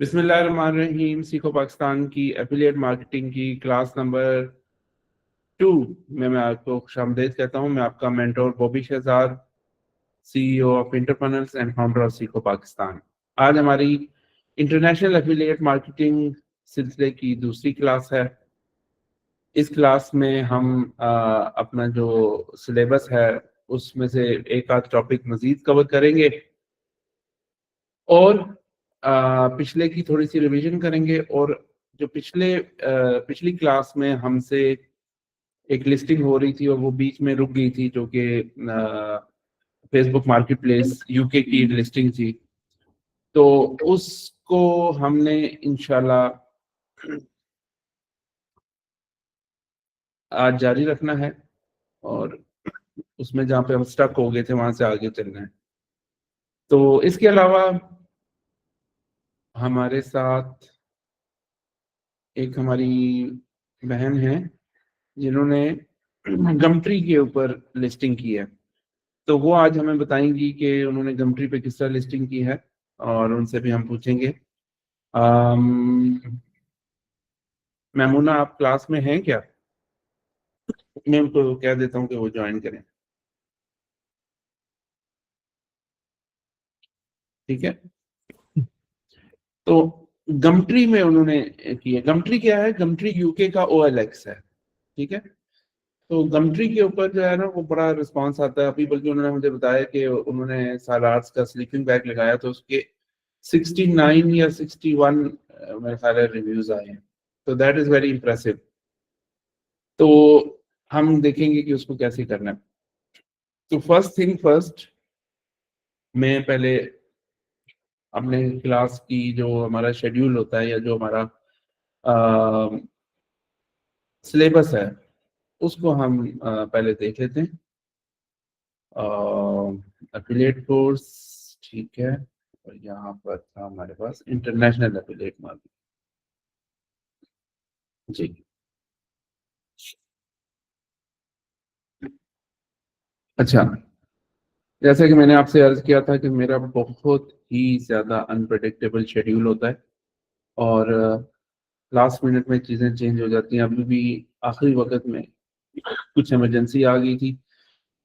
बिस्मिल्लाहिर्रहमानिर्रहीम। सीखो पाकिस्तान की affiliate marketing की क्लास नंबर 2 में मैं आपको खुशामदीद कहता हूं। मैं आपका mentor Bobby Shahzad, CEO of entrepreneurs and founder of Seekho Pakistan. आज हमारी इंटरनेशनल एफिलिएट मार्केटिंग सिलसिले की दूसरी क्लास है। इस क्लास में हम अपना जो सिलेबस है उसमें से एक आध टॉपिक मजीद कवर करेंगे और पिछले की थोड़ी सी रिवीजन करेंगे। और जो पिछली क्लास में हमसे एक लिस्टिंग हो रही थी और वो बीच में रुक गई थी, जो कि फेसबुक मार्केट प्लेस यूके की लिस्टिंग थी, तो उसको हमने इंशाल्लाह आज जारी रखना है और उसमें जहाँ पे हम स्टक हो गए थे वहां से आगे चलना है। तो इसके अलावा हमारे साथ एक हमारी बहन है जिन्होंने गमट्री के ऊपर लिस्टिंग की है, तो वो आज हमें बताएंगी कि उन्होंने गमट्री पे किस तरह लिस्टिंग की है और उनसे भी हम पूछेंगे। मैमूना, आप क्लास में हैं क्या? मैं उनको कह देता हूँ कि वो ज्वाइन करें, ठीक है। तो गमट्री में उन्होंने किया। गमट्री क्या है? गमट्री यूके का OLX है, ठीक है। तो गमट्री के ऊपर जो है ना वो बड़ा रिस्पांस आता है। अभी बल्कि उन्होंने मुझे बताया कि उन्होंने सालार्स का स्लीपिंग बैग लगाया तो उसके 69 या 61 मेरे ख्याल है रिव्यूज आए हैं। तो दैट इज वेरी इंप्रेसिव। तो हम देखेंगे कि उसको कैसे करना है। तो फर्स्ट थिंग फर्स्ट, मैं पहले अपने क्लास की जो हमारा शेड्यूल होता है या जो हमारा सिलेबस है उसको हम पहले देख लेते हैं। एफिलिएट कोर्स, ठीक है। और यहाँ पर था हमारे पास इंटरनेशनल एफिलिएट मार्केटिंग, जी। अच्छा, जैसे कि मैंने आपसे अर्ज किया था कि मेरा बहुत ही ज्यादा अनप्रडिक्टेबल शेड्यूल होता है और लास्ट मिनट में चीजें चेंज हो जाती हैं। अभी भी आखिरी वक्त में कुछ इमरजेंसी आ गई थी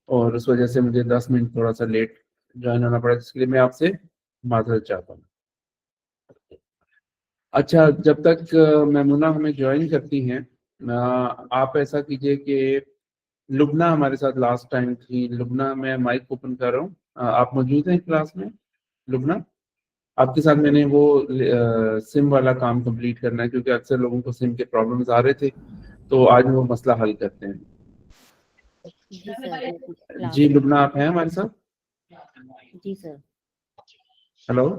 और उस वजह से मुझे 10 मिनट थोड़ा सा लेट ज्वाइन होना पड़ा, जिसके लिए मैं आपसे माजरत चाहता हूँ। अच्छा, जब तक मैमुना हमें ज्वाइन करती हैं, आप ऐसा कीजिए कि लुबना हमारे साथ लास्ट टाइम थी। लुबना, मैं माइक ओपन कर रहा हूँ, आप मौजूद हैं क्लास में? लुबना, आपके साथ मैंने वो सिम वाला काम कंप्लीट करना है क्योंकि अक्सर लोगों को सिम के प्रॉब्लम्स आ रहे थे, तो आज वो मसला हल करते हैं। जी सर। जी लुबना, आप हैं हमारे साथ? जी सर। हेलो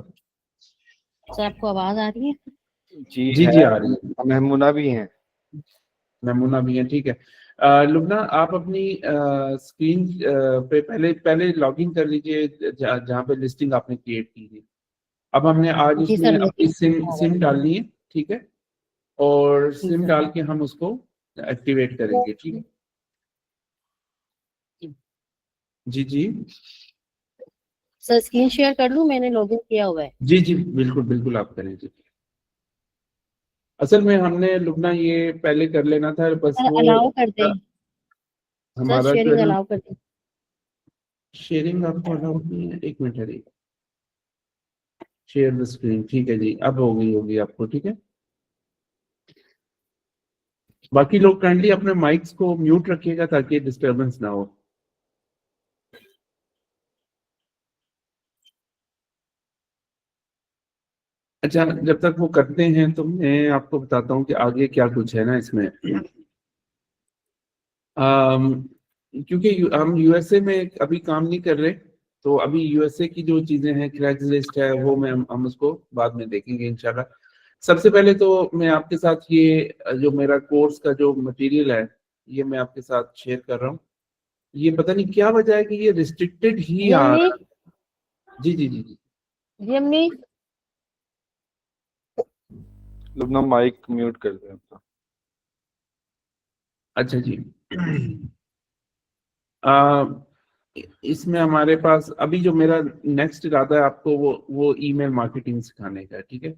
सर, आपको आवाज आ रही है? जी जी आ रही है। महमूना भी हैं। मैमुना भी है, ठीक है। लुबना, आप अपनी स्क्रीन पे पहले पहले लॉगिन कर लीजिए जहाँ पे लिस्टिंग आपने क्रिएट की थी। अब हमने आज जी उसमें सर, अपनी सिम डालनी है, ठीक है। और जी सिम सर। डाल के हम उसको एक्टिवेट करेंगे, ठीक है। जी जी सर, स्क्रीन शेयर कर लूं? मैंने लॉगिन किया हुआ है। जी जी बिल्कुल बिल्कुल, आप करें जी। असल में हमने लुबना ये पहले कर लेना था, बस सर, वो अलाउ कर दें। सर, हमारा जो शेयरिंग है ना, अलाउ कर दें। शेयरिंग आपको अलाउ नहीं है। एक मिनट है, शेयर द स्क्रीन, ठीक है जी। अब होगी आपको, ठीक है। बाकी लोग काइंडली अपने माइक्स को म्यूट रखिएगा ताकि डिस्टरबेंस ना हो। अच्छा, जब तक वो करते हैं तो मैं आपको बताता हूँ कि आगे क्या कुछ है ना इसमें। क्योंकि हम यूएसए में अभी काम नहीं कर रहे, तो अभी यूएसए की जो चीजें हैं, क्रैग्सलिस्ट है, वो मैं हम उसको बाद में देखेंगे इंशाल्लाह। सबसे पहले तो मैं आपके साथ ये जो मेरा कोर्स का जो मटेरियल है ये मैं आपके साथ शेयर कर रहा हूँ। ये पता नहीं क्या वजह है कि ये रिस्ट्रिक्टेड ही आ यम्मी, रहा है। जी जी जी जी यम्मी। लुबना माइक म्यूट कर दे अपना। अच्छा जी। इसमें हमारे पास अभी जो मेरा नेक्स्ट इरादा है आपको वो ईमेल मार्केटिंग सिखाने का है, ठीक है।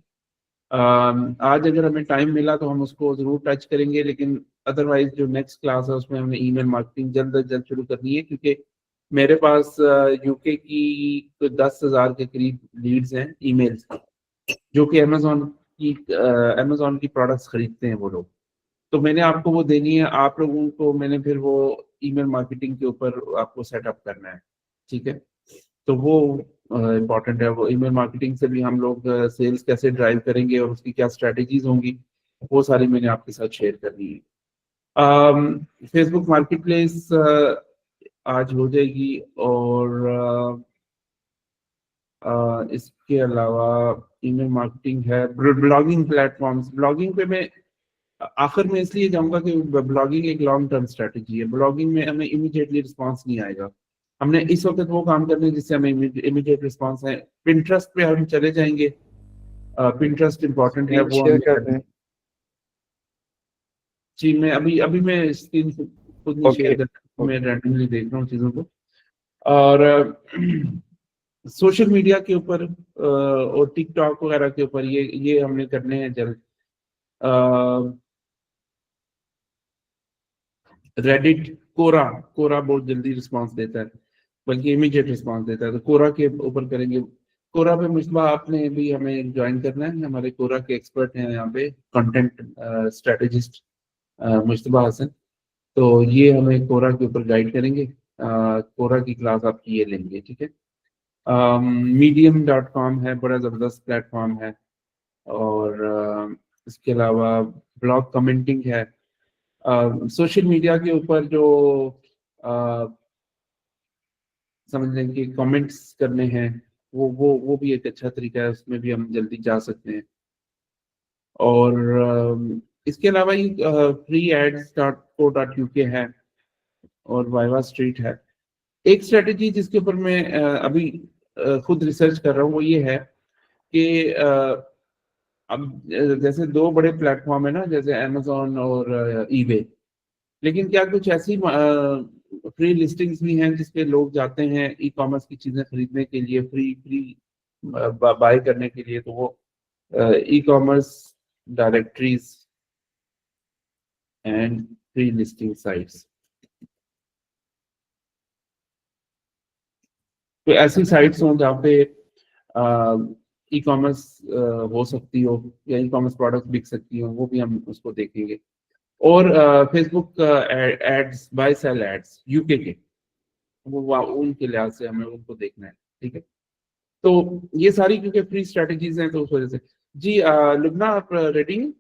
आज अगर हमें टाइम मिला तो हम उसको जरूर टच करेंगे, लेकिन अदरवाइज जो नेक्स्ट क्लास है उसमें हमें ईमेल मार्केटिंग जल्द से जल्द शुरू करनी है, क्योंकि मेरे पास यूके की तो 10,000 के करीब लीड्स हैं ईमेल्स, जो कि अमेजोन की प्रोडक्ट्स खरीदते हैं वो लोग। तो मैंने आपको वो देनी है, आप लोगों को मैंने फिर वो ईमेल मार्केटिंग के ऊपर आपको सेटअप करना है, ठीक है। तो वो इम्पोर्टेंट है, वो ईमेल मार्केटिंग से भी हम लोग सेल्स कैसे ड्राइव करेंगे और उसकी क्या स्ट्रेटजीज होंगी, वो सारी मैंने आपके साथ शेयर करनी है। फेसबुक मार्केट प्लेस आज हो जाएगी, और इसके अलावा ईमेल मार्केटिंग है, ब्लॉगिंग प्लेटफॉर्म्स। ब्लॉगिंग पे मैं आखिर में इसलिए जाऊंगा कि ब्लॉगिंग एक लॉन्ग टर्म स्ट्रेटजी है, ब्लॉगिंग में हमें इमीडिएटली रिस्पांस नहीं आएगा। हमने इस वक्त वो काम करने हैं जिससे हमें इमीडिएट रिस्पांस है। पिंटरेस्ट पे हम चले जाएंगे, पिंटरेस्ट इंपॉर्टेंट है, स्क्रीन वो शेयर हमने कर करना दें। है। जी, मैं अभी अभी मैं स्क्रीन खुद नहीं ओके शेयर कर रहा, मैं ओके। रैंडमली देख रहा हूँ चीज़ों को। और सोशल मीडिया के ऊपर और टिकटॉक वगैरह के ऊपर ये हमने करने हैं जल्द। रेडिट, कोरा, कोरा बहुत जल्दी रिस्पांस देता है, बल्कि इमीडिएट रिस्पांस देता है, तो कोरा के ऊपर करेंगे। कोरा पे मुश्तबा आपने भी हमें ज्वाइन करना है, हमारे कोरा के एक्सपर्ट हैं यहाँ पे, कंटेंट स्ट्रेटेजिस्ट मुश्तबा हसन। तो ये हमें कोरा के ऊपर गाइड करेंगे, कोरा की क्लास आपकी ये लेंगे, ठीक है। मीडियम.com है, बड़ा ज़बरदस्त प्लेटफॉर्म है। और इसके अलावा ब्लॉग कमेंटिंग है। सोशल मीडिया के ऊपर जो अ, समझ लें कि कमेंट्स करने हैं, वो भी एक अच्छा तरीका है, उसमें भी हम जल्दी जा सकते हैं। और इसके अलावा ये free ads dot co dot UK है, और वाइवा स्ट्रीट है। एक स्ट्रेटजी जिसके ऊपर मैं अभी खुद रिसर्च कर रहा हूँ, वो ये है कि अब जैसे दो बड़े प्लेटफॉर्म है ना, जैसे अमेजोन और ईबे, लेकिन क्या कुछ ऐसी फ्री लिस्टिंग्स भी हैं जिसपे लोग जाते हैं ई कॉमर्स की चीजें खरीदने के लिए, फ्री फ्री बाय करने के लिए, तो वो e commerce directories and free listing sites. तो ऐसी साइट्स हों जहाँ पे ई कॉमर्स हो सकती हो, या ई कॉमर्स प्रोडक्ट बिक सकती हो, वो भी हम उसको देखेंगे। और Facebook ads, buy sell ads UK के, उनके लिहाज से हमें उनको देखना है, ठीक है। तो ये सारी क्योंकि फ्री स्ट्रेटजीज हैं, तो उस वजह से। जी लुबना, आप रेडी हैं?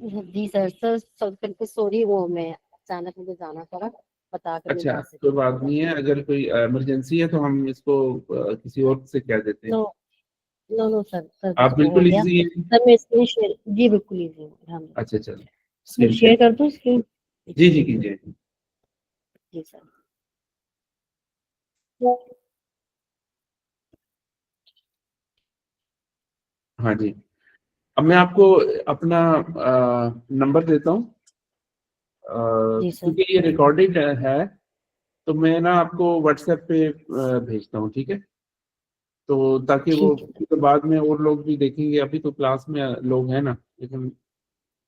जी सर, सर बिल्कुल सॉरी, वो मैं अचानक मुझे जाना पड़ा, बता कर नहीं अच्छा, जा कोई सकी। बात नहीं है, अगर कोई इमरजेंसी है तो हम इसको किसी और से कह देते हैं। No, no no sir, sir आप बस वो हो बिल्कुल गया। इजी हैं? सर मैं स्क्रीन शेयर, जी बिल्कुल इजी हूँ अलहमदुलिल्लाह। अच्छा, चलो मैं स्क्रीन शेयर शेयर। कर दूँ स्क्रीन? जी जी कीजिए। जी सर। हाँ जी, अब मैं आपको अपना नंबर देता हूँ, जी सर। क्योंकि ये रिकॉर्डेड है, तो मैं ना आपको व्हाट्सएप पे भेजता हूँ, ठीक है। तो ताकि वो ठीक है सर। तो बाद में और लोग भी देखेंगे, अभी तो क्लास में लोग हैं ना, लेकिन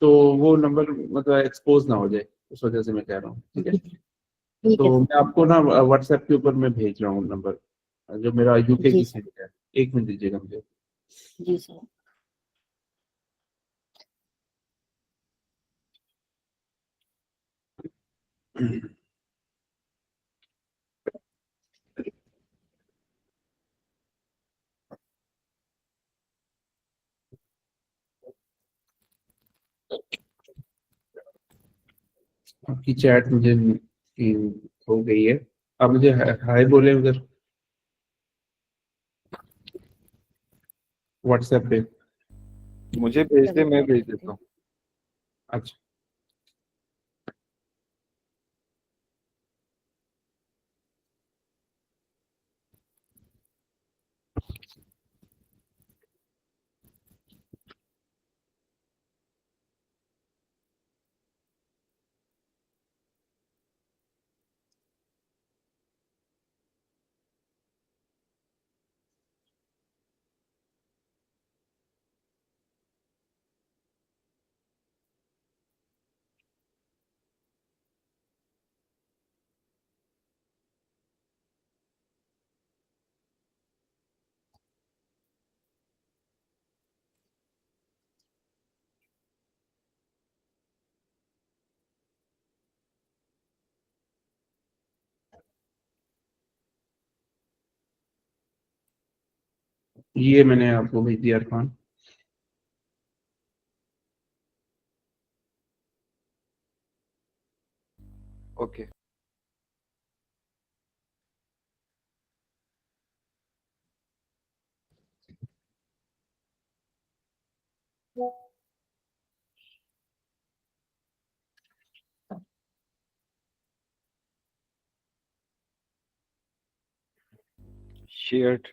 तो वो नंबर मतलब एक्सपोज ना हो जाए, उस वजह से मैं कह रहा हूँ, ठीक है। ठीक है तो सर। मैं आपको ना व्हाट्सएप के ऊपर मैं भेज रहा हूँ नंबर, जो मेरा यूके जी की सर। सिम है। एक मिनट दीजिएगा मुझे। जी सर। आपकी चैट मुझे हो गई है, आप मुझे हाय बोले उधर व्हाट्सएप पे। मुझे भेज सर दे, मैं मैं चेक भेज करती देता हूँ। हूँ। अच्छा, ये मैंने आपको भेज दिया इरफान। ओके। शेयर्ड।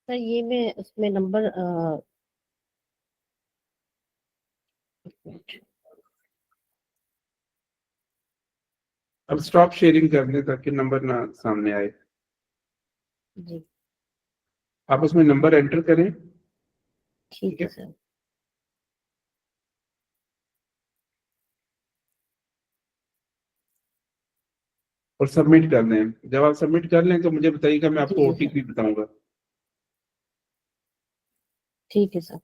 सर ये मैं उसमें नंबर अब स्टॉप शेयरिंग कर दें ताकि नंबर ना सामने आए। जी आप उसमें नंबर एंटर करें। ठीक है सर। और सबमिट कर दें। जब आप सबमिट कर लें तो मुझे बताइएगा, मैं आपको जी सर। ओटीपी बताऊंगा। ठीक है सर।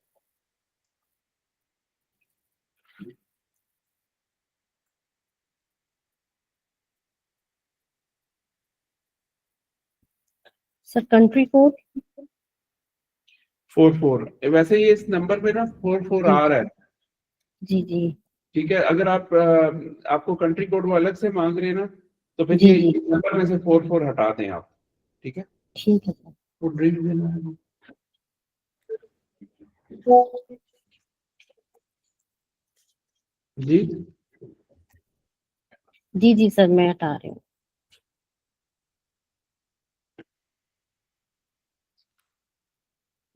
Sir country code 44। वैसे ये इस नंबर पे ना 44 आ रहा है। जी जी ठीक है, अगर आप आपको कंट्री कोड वो अलग से मांग रहे हैं ना, तो फिर जी ये जी इस नंबर में से 44 हटा दें आप। ठीक है, ठीक है सर। वो ड्रिंक देना है। जी जी जी सर मैं हटा रही हूँ।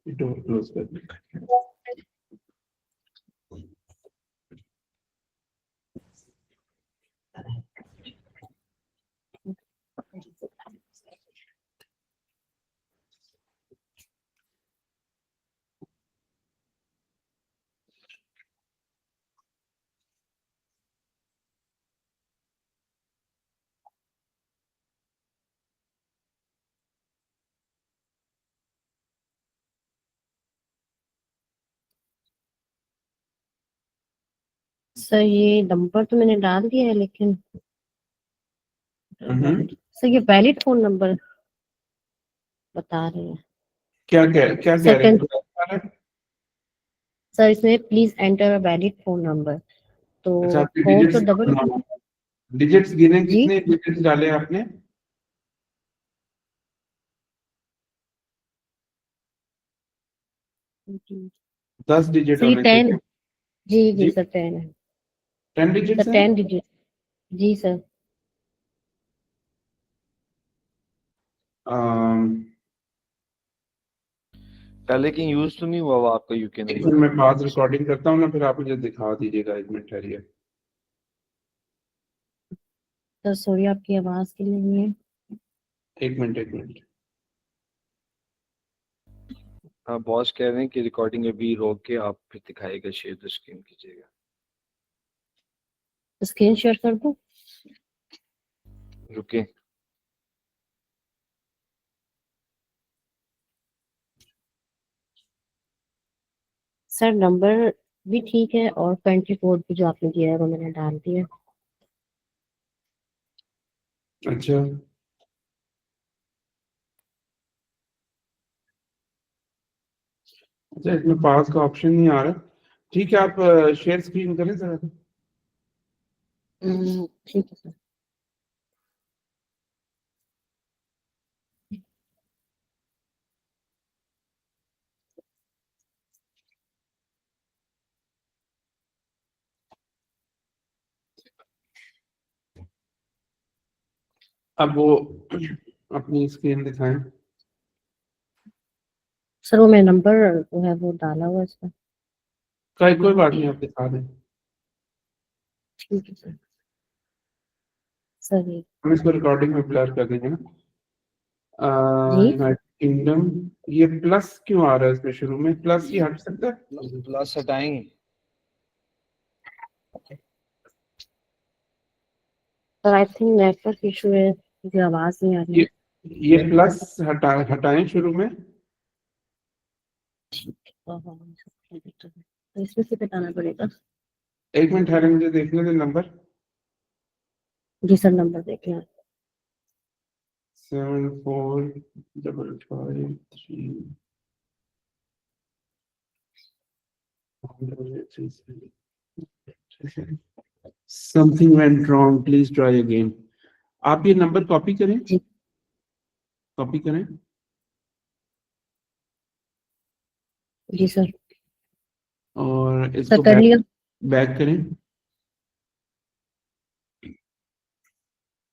डोर क्लोज कर दें। सर ये नंबर तो मैंने डाल दिया है लेकिन सर ये वैलिड फोन नंबर बता रहे हैं। क्या क्या कह रहे सेकंड हैं? सर इसमें please enter a valid phone number, तो अच्छा, आपके फोन तो डिजिट्स डबल डिजिट्स गिने, जी कितने डिजिट्स डाले आपने? जी 10 डिजिट सर ये होने 10 चाहिए। जी जी जी, सर 10 है। 10 सर डिजिट्स हैं। 10 डिजिट जी सर। अम, पहले कहीं यूज तो नहीं हुआ वो आपका यूके एक नंबर? मिनट मैं पास रिकॉर्डिंग करता हूँ ना, फिर आप मुझे दिखा दीजिएगा। एक मिनट ठहरिए। सर सॉरी आपकी आवाज के लिए नहीं है। एक मिनट एक मिनट। हाँ, बॉस कह रहे हैं कि रिकॉर्डिंग अभी रोक के आप फिर दिखाएगा, शेयर द स्क्रीन कीजिएगा। स्क्रीन शेयर कर दूं? रुके। सर नंबर भी ठीक है और कंट्री कोड भी जो आपने दिया है वो मैंने डाल दिया। अच्छा, अच्छा इसमें पास का ऑप्शन नहीं आ रहा। ठीक है, आप शेयर स्क्रीन करें जरा। ठीक है सर। अब वो अपनी स्क्रीन दिखाएं। सर वो मेरा नंबर जो है वो डाला हुआ है इसमें। कोई बात नहीं, आप दिखा दें। ठीक है सर। सर ये हम इसको रिकॉर्डिंग में ब्लर कर देंगे ना। जी यूनाइटेड किंगडम, ये प्लस क्यों आ रहा है इसमें शुरू में? प्लस ही हट सकता है। प्लस हटाएंगे। Sir I think network issue है, मुझे आवाज नहीं आ रही है। ये प्लस हटाएं शुरू में। हाँ, तो इसमें से बताना पड़ेगा। 1 मिनट ठहरे, मुझे देखने दे नंबर। जी सर, नंबर देखना है। 745537। Something went wrong, please try again. आप ये नंबर कॉपी करें, जी कॉपी करें जी सर। और सर इसको कर लिया। बैक करें।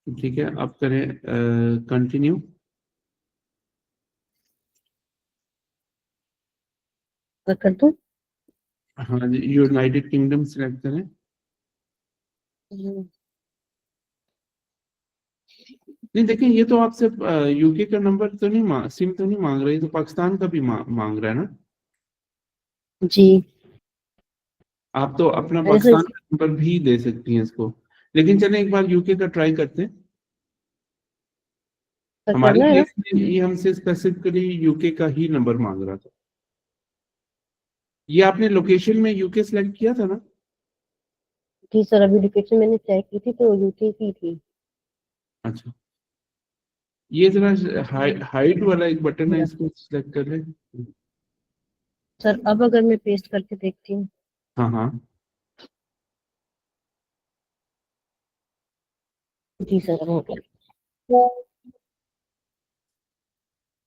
ठीक है, अब करें कंटिन्यू। कर दूं? हाँ जी, यूनाइटेड किंगडम सिलेक्ट करें। नहीं देखिए, ये तो आपसे यूके का नंबर तो नहीं सिम तो नहीं मांग रहा, ये तो पाकिस्तान का भी मांग रहा है ना। जी आप तो अपना मैंने सर पाकिस्तान का नंबर भी दे सकती हैं इसको, लेकिन चले एक बार यूके का ट्राई करते हैं। हमारे करना है ना। केस में ये हमसे स्पेसिफिकली यूके का ही नंबर मांग रहा था। ये आपने लोकेशन में यूके सिलेक्ट किया था ना। जी सर, अभी लोकेशन मैंने चेक की थी तो यूके की थी। अच्छा, ये जरा हाइट वाला एक बटन है, इसको सिलेक्ट कर ले। सर अब अगर मैं पेस्ट करके देखती हूँ। हाँ हाँ, जी सर हो गया।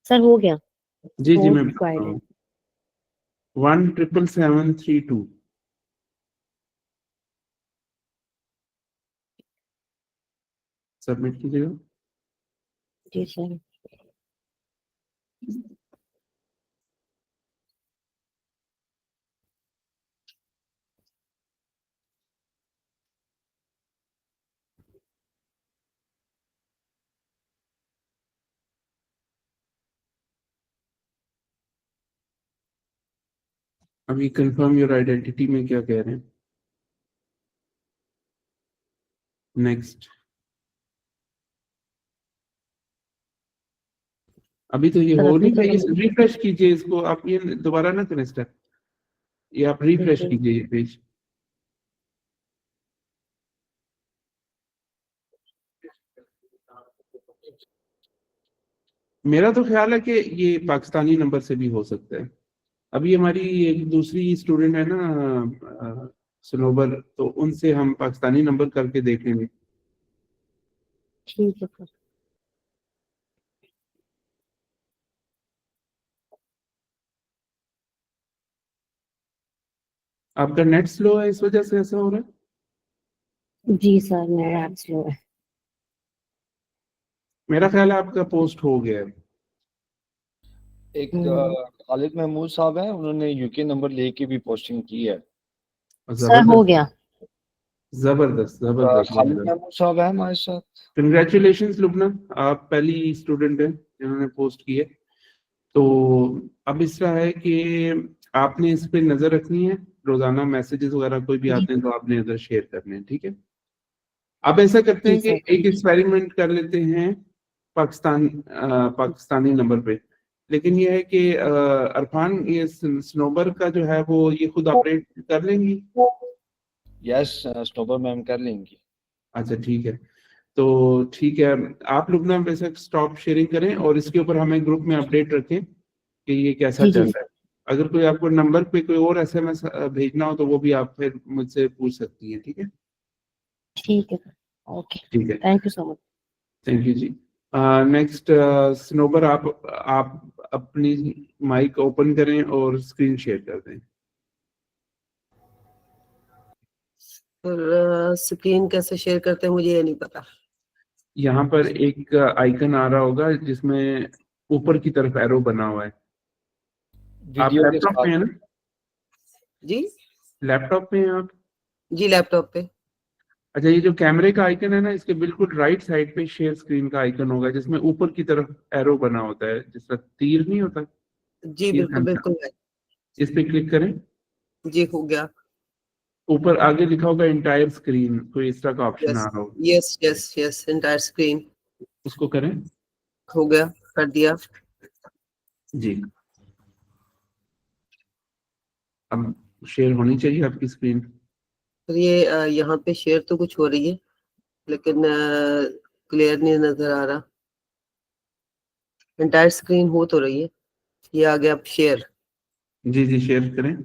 सर हो गया। जी जी, कोड मैं बता रिक्वायर्ड रहा है। हूँ। 17732 सबमिट कीजिएगा। जी सर। अभी कंफर्म योर आइडेंटिटी में क्या कह रहे हैं? नेक्स्ट। अभी तो ये सर हो अभी नहीं तो रहा, नहीं। रिफ्रेश कीजिए इसको आप, ये दोबारा ना करें स्टेप, ये आप रिफ्रेश बिल्कुल। कीजिए ये पेज। मेरा तो ख्याल है कि ये पाकिस्तानी नंबर से भी हो सकता है। अभी हमारी एक दूसरी स्टूडेंट है ना सनोबर, तो उनसे हम पाकिस्तानी नंबर करके देखेंगे। ठीक है सर। आपका नेट स्लो है, इस वजह से ऐसा हो रहा है। जी सर मेरा ऐप स्लो है। मेरा ख्याल है आपका पोस्ट हो गया है। एक हम्म, खालिद महमूद साहब हैं, उन्होंने यूके नंबर लेके भी पोस्टिंग की है। सर हो जबरदस्त, गया। जबरदस्त, जबरदस्त, खालिद जबरदस्त। महमूद साहब हैं हमारे साथ। कंग्रेचुलेशन लुबना, आप पहली स्टूडेंट हैं जिन्होंने पोस्ट की है। तो अब इस तरह है कि आपने इस पे नजर रखनी है, रोजाना मैसेजेस वगैरह कोई भी जी आते हैं तो आपने इधर शेयर करने हैं, ठीक है। अब ऐसा करते जी हैं कि सर एक ठीक। एक्सपेरिमेंट कर लेते हैं पाकिस्तानी नंबर पे। लेकिन ये है कि अरफान, ये स्नोबर का जो है वो ये खुद ऑपरेट कर लेंगी। यस, स्टोबर मैम कर लेंगी। अच्छा ठीक है, तो ठीक है, आप लोग ना वैसे स्टॉप शेयरिंग करें और इसके ऊपर हमें ग्रुप में अपडेट रखें कि ये कैसा जी चल जी रहा है। अगर कोई आपको नंबर पे कोई और एसएमएस भेजना हो तो वो भी आप फिर मुझसे पूछ सकती हैं, ठीक है। ठीक है सर। ओके। ठीक है, thank you so much. Thank you जी। नेक्स्ट स्नोबर, आप अपनी माइक ओपन करें और स्क्रीन शेयर कर दें। और स्क्रीन कैसे शेयर करते हैं मुझे ये नहीं पता। यहाँ पर एक आइकन आ रहा होगा जिसमें ऊपर की तरफ एरो बना हुआ है। आप वीडियो के लैपटॉप साथ। में है ना? जी लैपटॉप में हैं आप? जी लैपटॉप पे। अच्छा, ये जो कैमरे का आइकन है ना, इसके बिल्कुल राइट साइड पे शेयर स्क्रीन का आइकन होगा जिसमें ऊपर की तरफ एरो बना होता है, जिसका तीर नहीं होता, जी तीर का बिल्कुल निशान। बिल्कुल है। इस पे क्लिक करें। जी हो गया। ऊपर आगे लिखा होगा एंटायर स्क्रीन, कोई इस तरह का ऑप्शन Yes. आ रहा होगा, yes yes yes, entire screen उसको करें। हो गया, कर दिया। जी, अब शेयर होनी चाहिए आपकी स्क्रीन। फिर ये यहाँ पे शेयर तो कुछ हो रही है, लेकिन क्लियर नहीं नजर आ रहा। एंटायर स्क्रीन हो तो रही है, ये आ गया अब शेयर। जी जी, शेयर करें।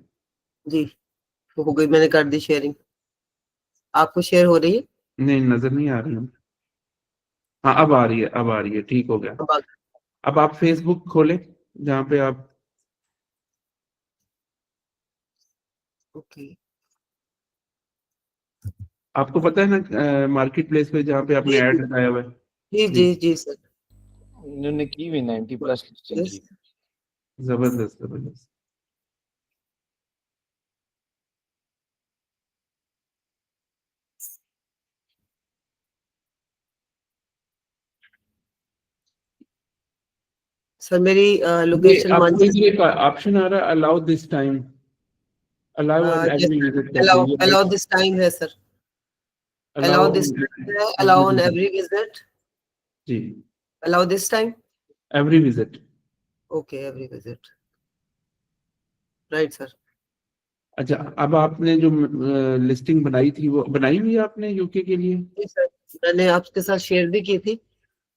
जी हो गई, मैंने कर दी शेयरिंग। आपको शेयर हो रही है? नहीं, नजर नहीं आ रही है। हाँ, अब आ रही है, अब आ रही है, ठीक हो गया। अब आ अब आप फेसबुक खोलें जहाँ पे आप, ओके। आपको पता है ना मार्केट प्लेस पे जहाँ पे आपने जी ऐड लगाया हुआ है। जी जी जी सर। इन्होंने की हुई 90+ लिस्टिंग यस की। जबरदस्त जबरदस्त। सर मेरी लोकेशन आपको मानचेस्टर। ये ऑप्शन आ रहा है allow this time, allow and yes, agree visit allow करके, ये अलाउ दिस टाइम है सर। अलाउ अलाउ दिस है, अलाउ ऑन एवरी विजिट, जी, allow this time. Every visit. Okay, every visit, right sir. अच्छा, अब आपने जो लिस्टिंग बनाई थी वो बनाई हुई है आपने यूके के लिए? जी सर, मैंने आपके साथ शेयर भी की थी।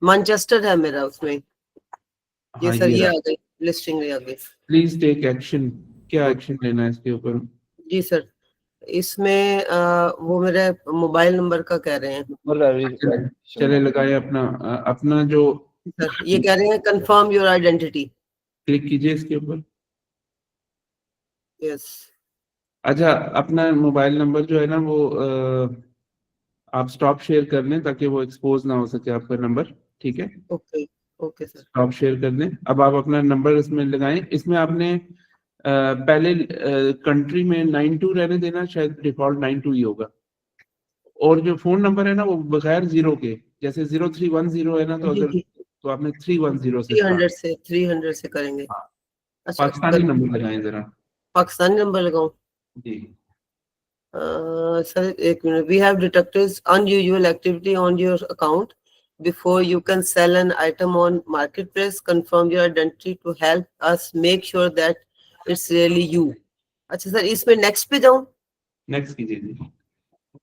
मैनचेस्टर है मेरा उसमें। ये हाँ, सर, ये ये रहा। आ गई लिस्टिंग, ये आ गई। प्लीज टेक एक्शन, क्या एक्शन लेना है इसके ऊपर? जी सर, इसमें वो मेरे मोबाइल नंबर का कह रहे हैं चले लगाए अपना अपना जो, सर। ये कह रहे हैं कंफर्म योर आइडेंटिटी। क्लिक कीजिए इसके ऊपर। यस। अच्छा, अपना मोबाइल नंबर जो है ना वो आप स्टॉप शेयर कर लें ताकि वो एक्सपोज ना हो सके आपका नंबर, ठीक है? Okay okay sir. Stop share कर दें। अब आप अपना नंबर इसमें लगाएं। इसमें आपने पहले कंट्री में 92 रहने देना, शायद डिफॉल्ट 92 ही होगा। और जो फोन नंबर है ना वो बगैर जीरो के, जैसे 0310 है ना, तो जी अगर जी, तो आपने 310 से 300 स्टार्ट। से 300 से करेंगे। हाँ, अच्छा पाकिस्तानी नंबर लगाएं जरा। पाकिस्तानी नंबर लगाऊं? जी। सर एक minute. We have detected unusual activity on your account. Before you can sell an item on marketplace, confirm your identity to help us make sure that it's really you. अच्छा sir, इसमें next पे जाऊं? Next कीजिए जी।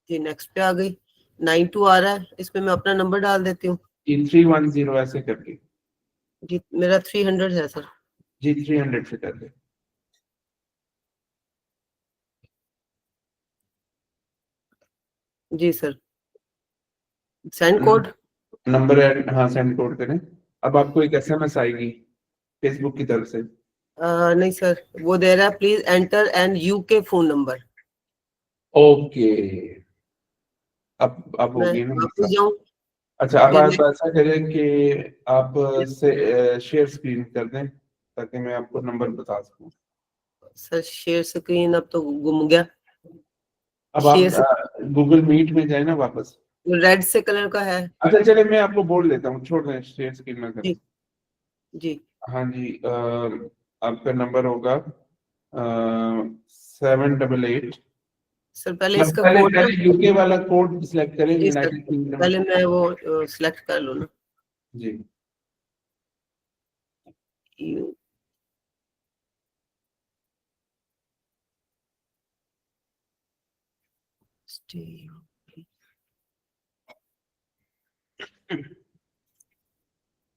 जी next पे आ गई। 92 आ रहा है, इसमें मैं अपना नंबर डाल देती हूँ। जी, 310 ऐसे करके। जी मेरा 300 है सर। जी, 300 से कर दे। जी sir, send code. Number add, हाँ, सेंड कोड करें। अब आपको एक एसएमएस आएगी फेसबुक की तरफ से। नहीं सर, वो दे रहा है please enter an UK phone number. Okay, अब मैं होगी ना वापस मतलब। जाऊं? अच्छा, अब फिर आप मैं ऐसा करें कि आप से शेयर स्क्रीन कर दें ताकि मैं आपको नंबर बता सकूं। सर शेयर स्क्रीन अब तो गुम गया। अब शेयर आप गूगल मीट में जाए ना वापस। रेड से कलर का है। अच्छा, चले मैं आपको बोल देता हूँ, छोड़ दें, शेयर स्क्रीन ना करें। जी जी हाँ जी, आपका नंबर होगा 788। सर, पहले इसका पहले कोड ना। पहले यूके वाला कोड सिलेक्ट करें, जी सर, यूनाइटेड किंगडम। पहले मैं वो सिलेक्ट कर लूँ ना। जी, यू-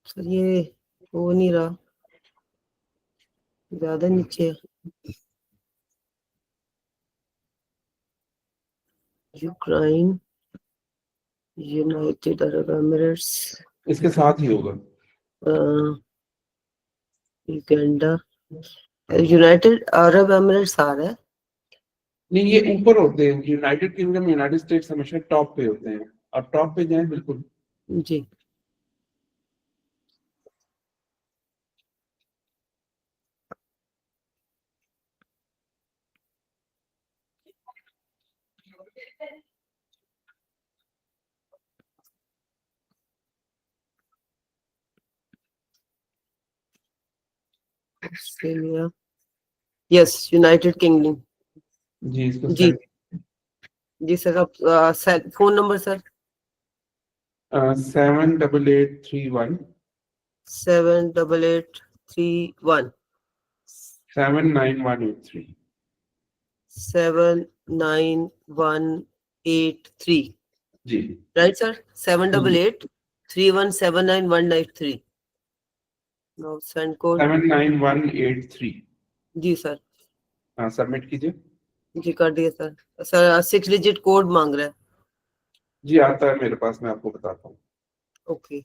सर ये हो नहीं रहा, ज्यादा नीचे है। यूक्रेन, यूनाइटेड अरब एमिरेट्स, इसके साथ ही होगा। युगांडा, यूनाइटेड अरब एमिरेट्स आ रहा है। नहीं, ये ऊपर होते हैं, यूनाइटेड किंगडम, यूनाइटेड स्टेट्स हमेशा टॉप पे होते हैं। आप टॉप पे जाएं बिल्कुल। जी ऑस्ट्रेलिया, यस यूनाइटेड किंगडम। जी, इसको जी सेंड। जी सर, अब फोन नंबर सर 78831 78831 79183। 79183 जी right sir, 78831799183। Now send code. 79183। जी सर, हाँ सबमिट कीजिए। जी कर दिए सर। सर 6 डिजिट कोड मांग रहा है। जी आता है मेरे पास, मैं आपको बताता हूँ। ओके,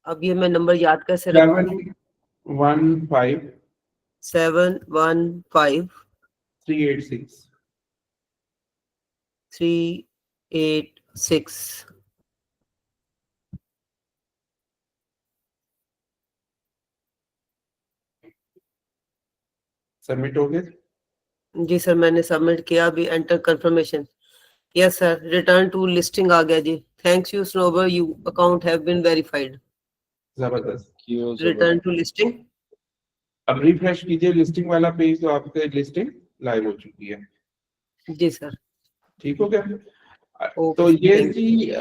अब ये मैं नंबर याद कैसे रखूँ? 715 715 386। 386। सबमिट हो गया। जी सर, मैंने सबमिट किया। अभी enter confirmation. Yes sir, return to listing आ गया जी। Thanks you Snober, you account have been verified. जबरदस्त। Return to listing. अब रिफ्रेश कीजिए लिस्टिंग वाला पेज, तो आपके लिस्टिंग लाइव हो चुकी है। जी सर। ठीक हो गया। ओके तो सर, ये थैंक जी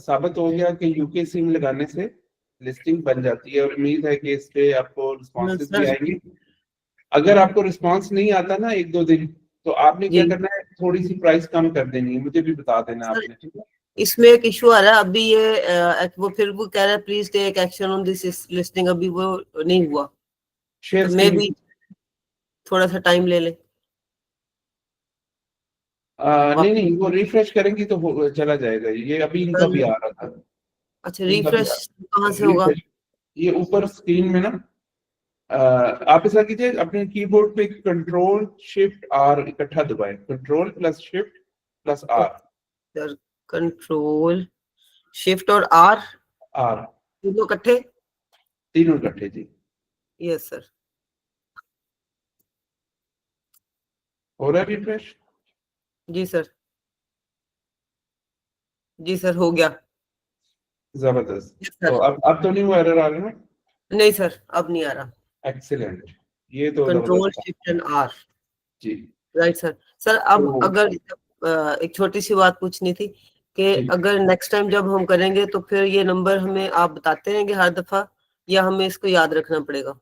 साबित हो गया कि यूके सिम लगाने से लिस्टिंग बन जाती है, और उम्मीद है कि इस पे आपको रिस्पॉन्सेज भी सर। आएंगे। अगर आपको रिस्पॉन्स नहीं आता ना 1-2 दिन, तो आपने क्या जी करना है, थोड़ी सी प्राइस कम कर देनी है, मुझे भी बता देना सर, आपने, ठीक है। इसमें एक इशू आ रहा है अभी। ये वो फिर वो कह रहा है please take action on this listing. अभी वो नहीं हुआ, शेयर तो मे स्क्रीन। भी थोड़ा सा टाइम ले ले। नहीं नहीं, वो रिफ्रेश करेंगे तो चला जाएगा। ये अभी इनका भी आ रहा था। अच्छा, इनका भी रिफ्रेश कहाँ से होगा? रिफ्रेश, ये ऊपर स्क्रीन में ना, आप ऐसा कीजिए, अपने कीबोर्ड पे कंट्रोल शिफ्ट आर इकट्ठा दबाएं। Control plus shift plus R. Sir control shift और आर आर, दोनों इकट्ठे? तीनों इकट्ठे जी। Yes sir. हो रहा है रिफ्रेश? जी सर, जी सर, हो गया। जबरदस्त। यस तो सर। अब तो नहीं वो एरर आ रहा ना? नहीं सर, अब नहीं आ रहा। एक्सीलेंट, ये तो कंट्रोल जबरदस्त था। Shift and R. जी। Right sir. सर अब तो अगर एक छोटी सी बात पूछनी थी कि जी। अगर नेक्स्ट टाइम जब हम करेंगे तो फिर ये नंबर हमें आप बताते रहेंगे हर दफा, या हमें इसको याद रखना पड़ेगा?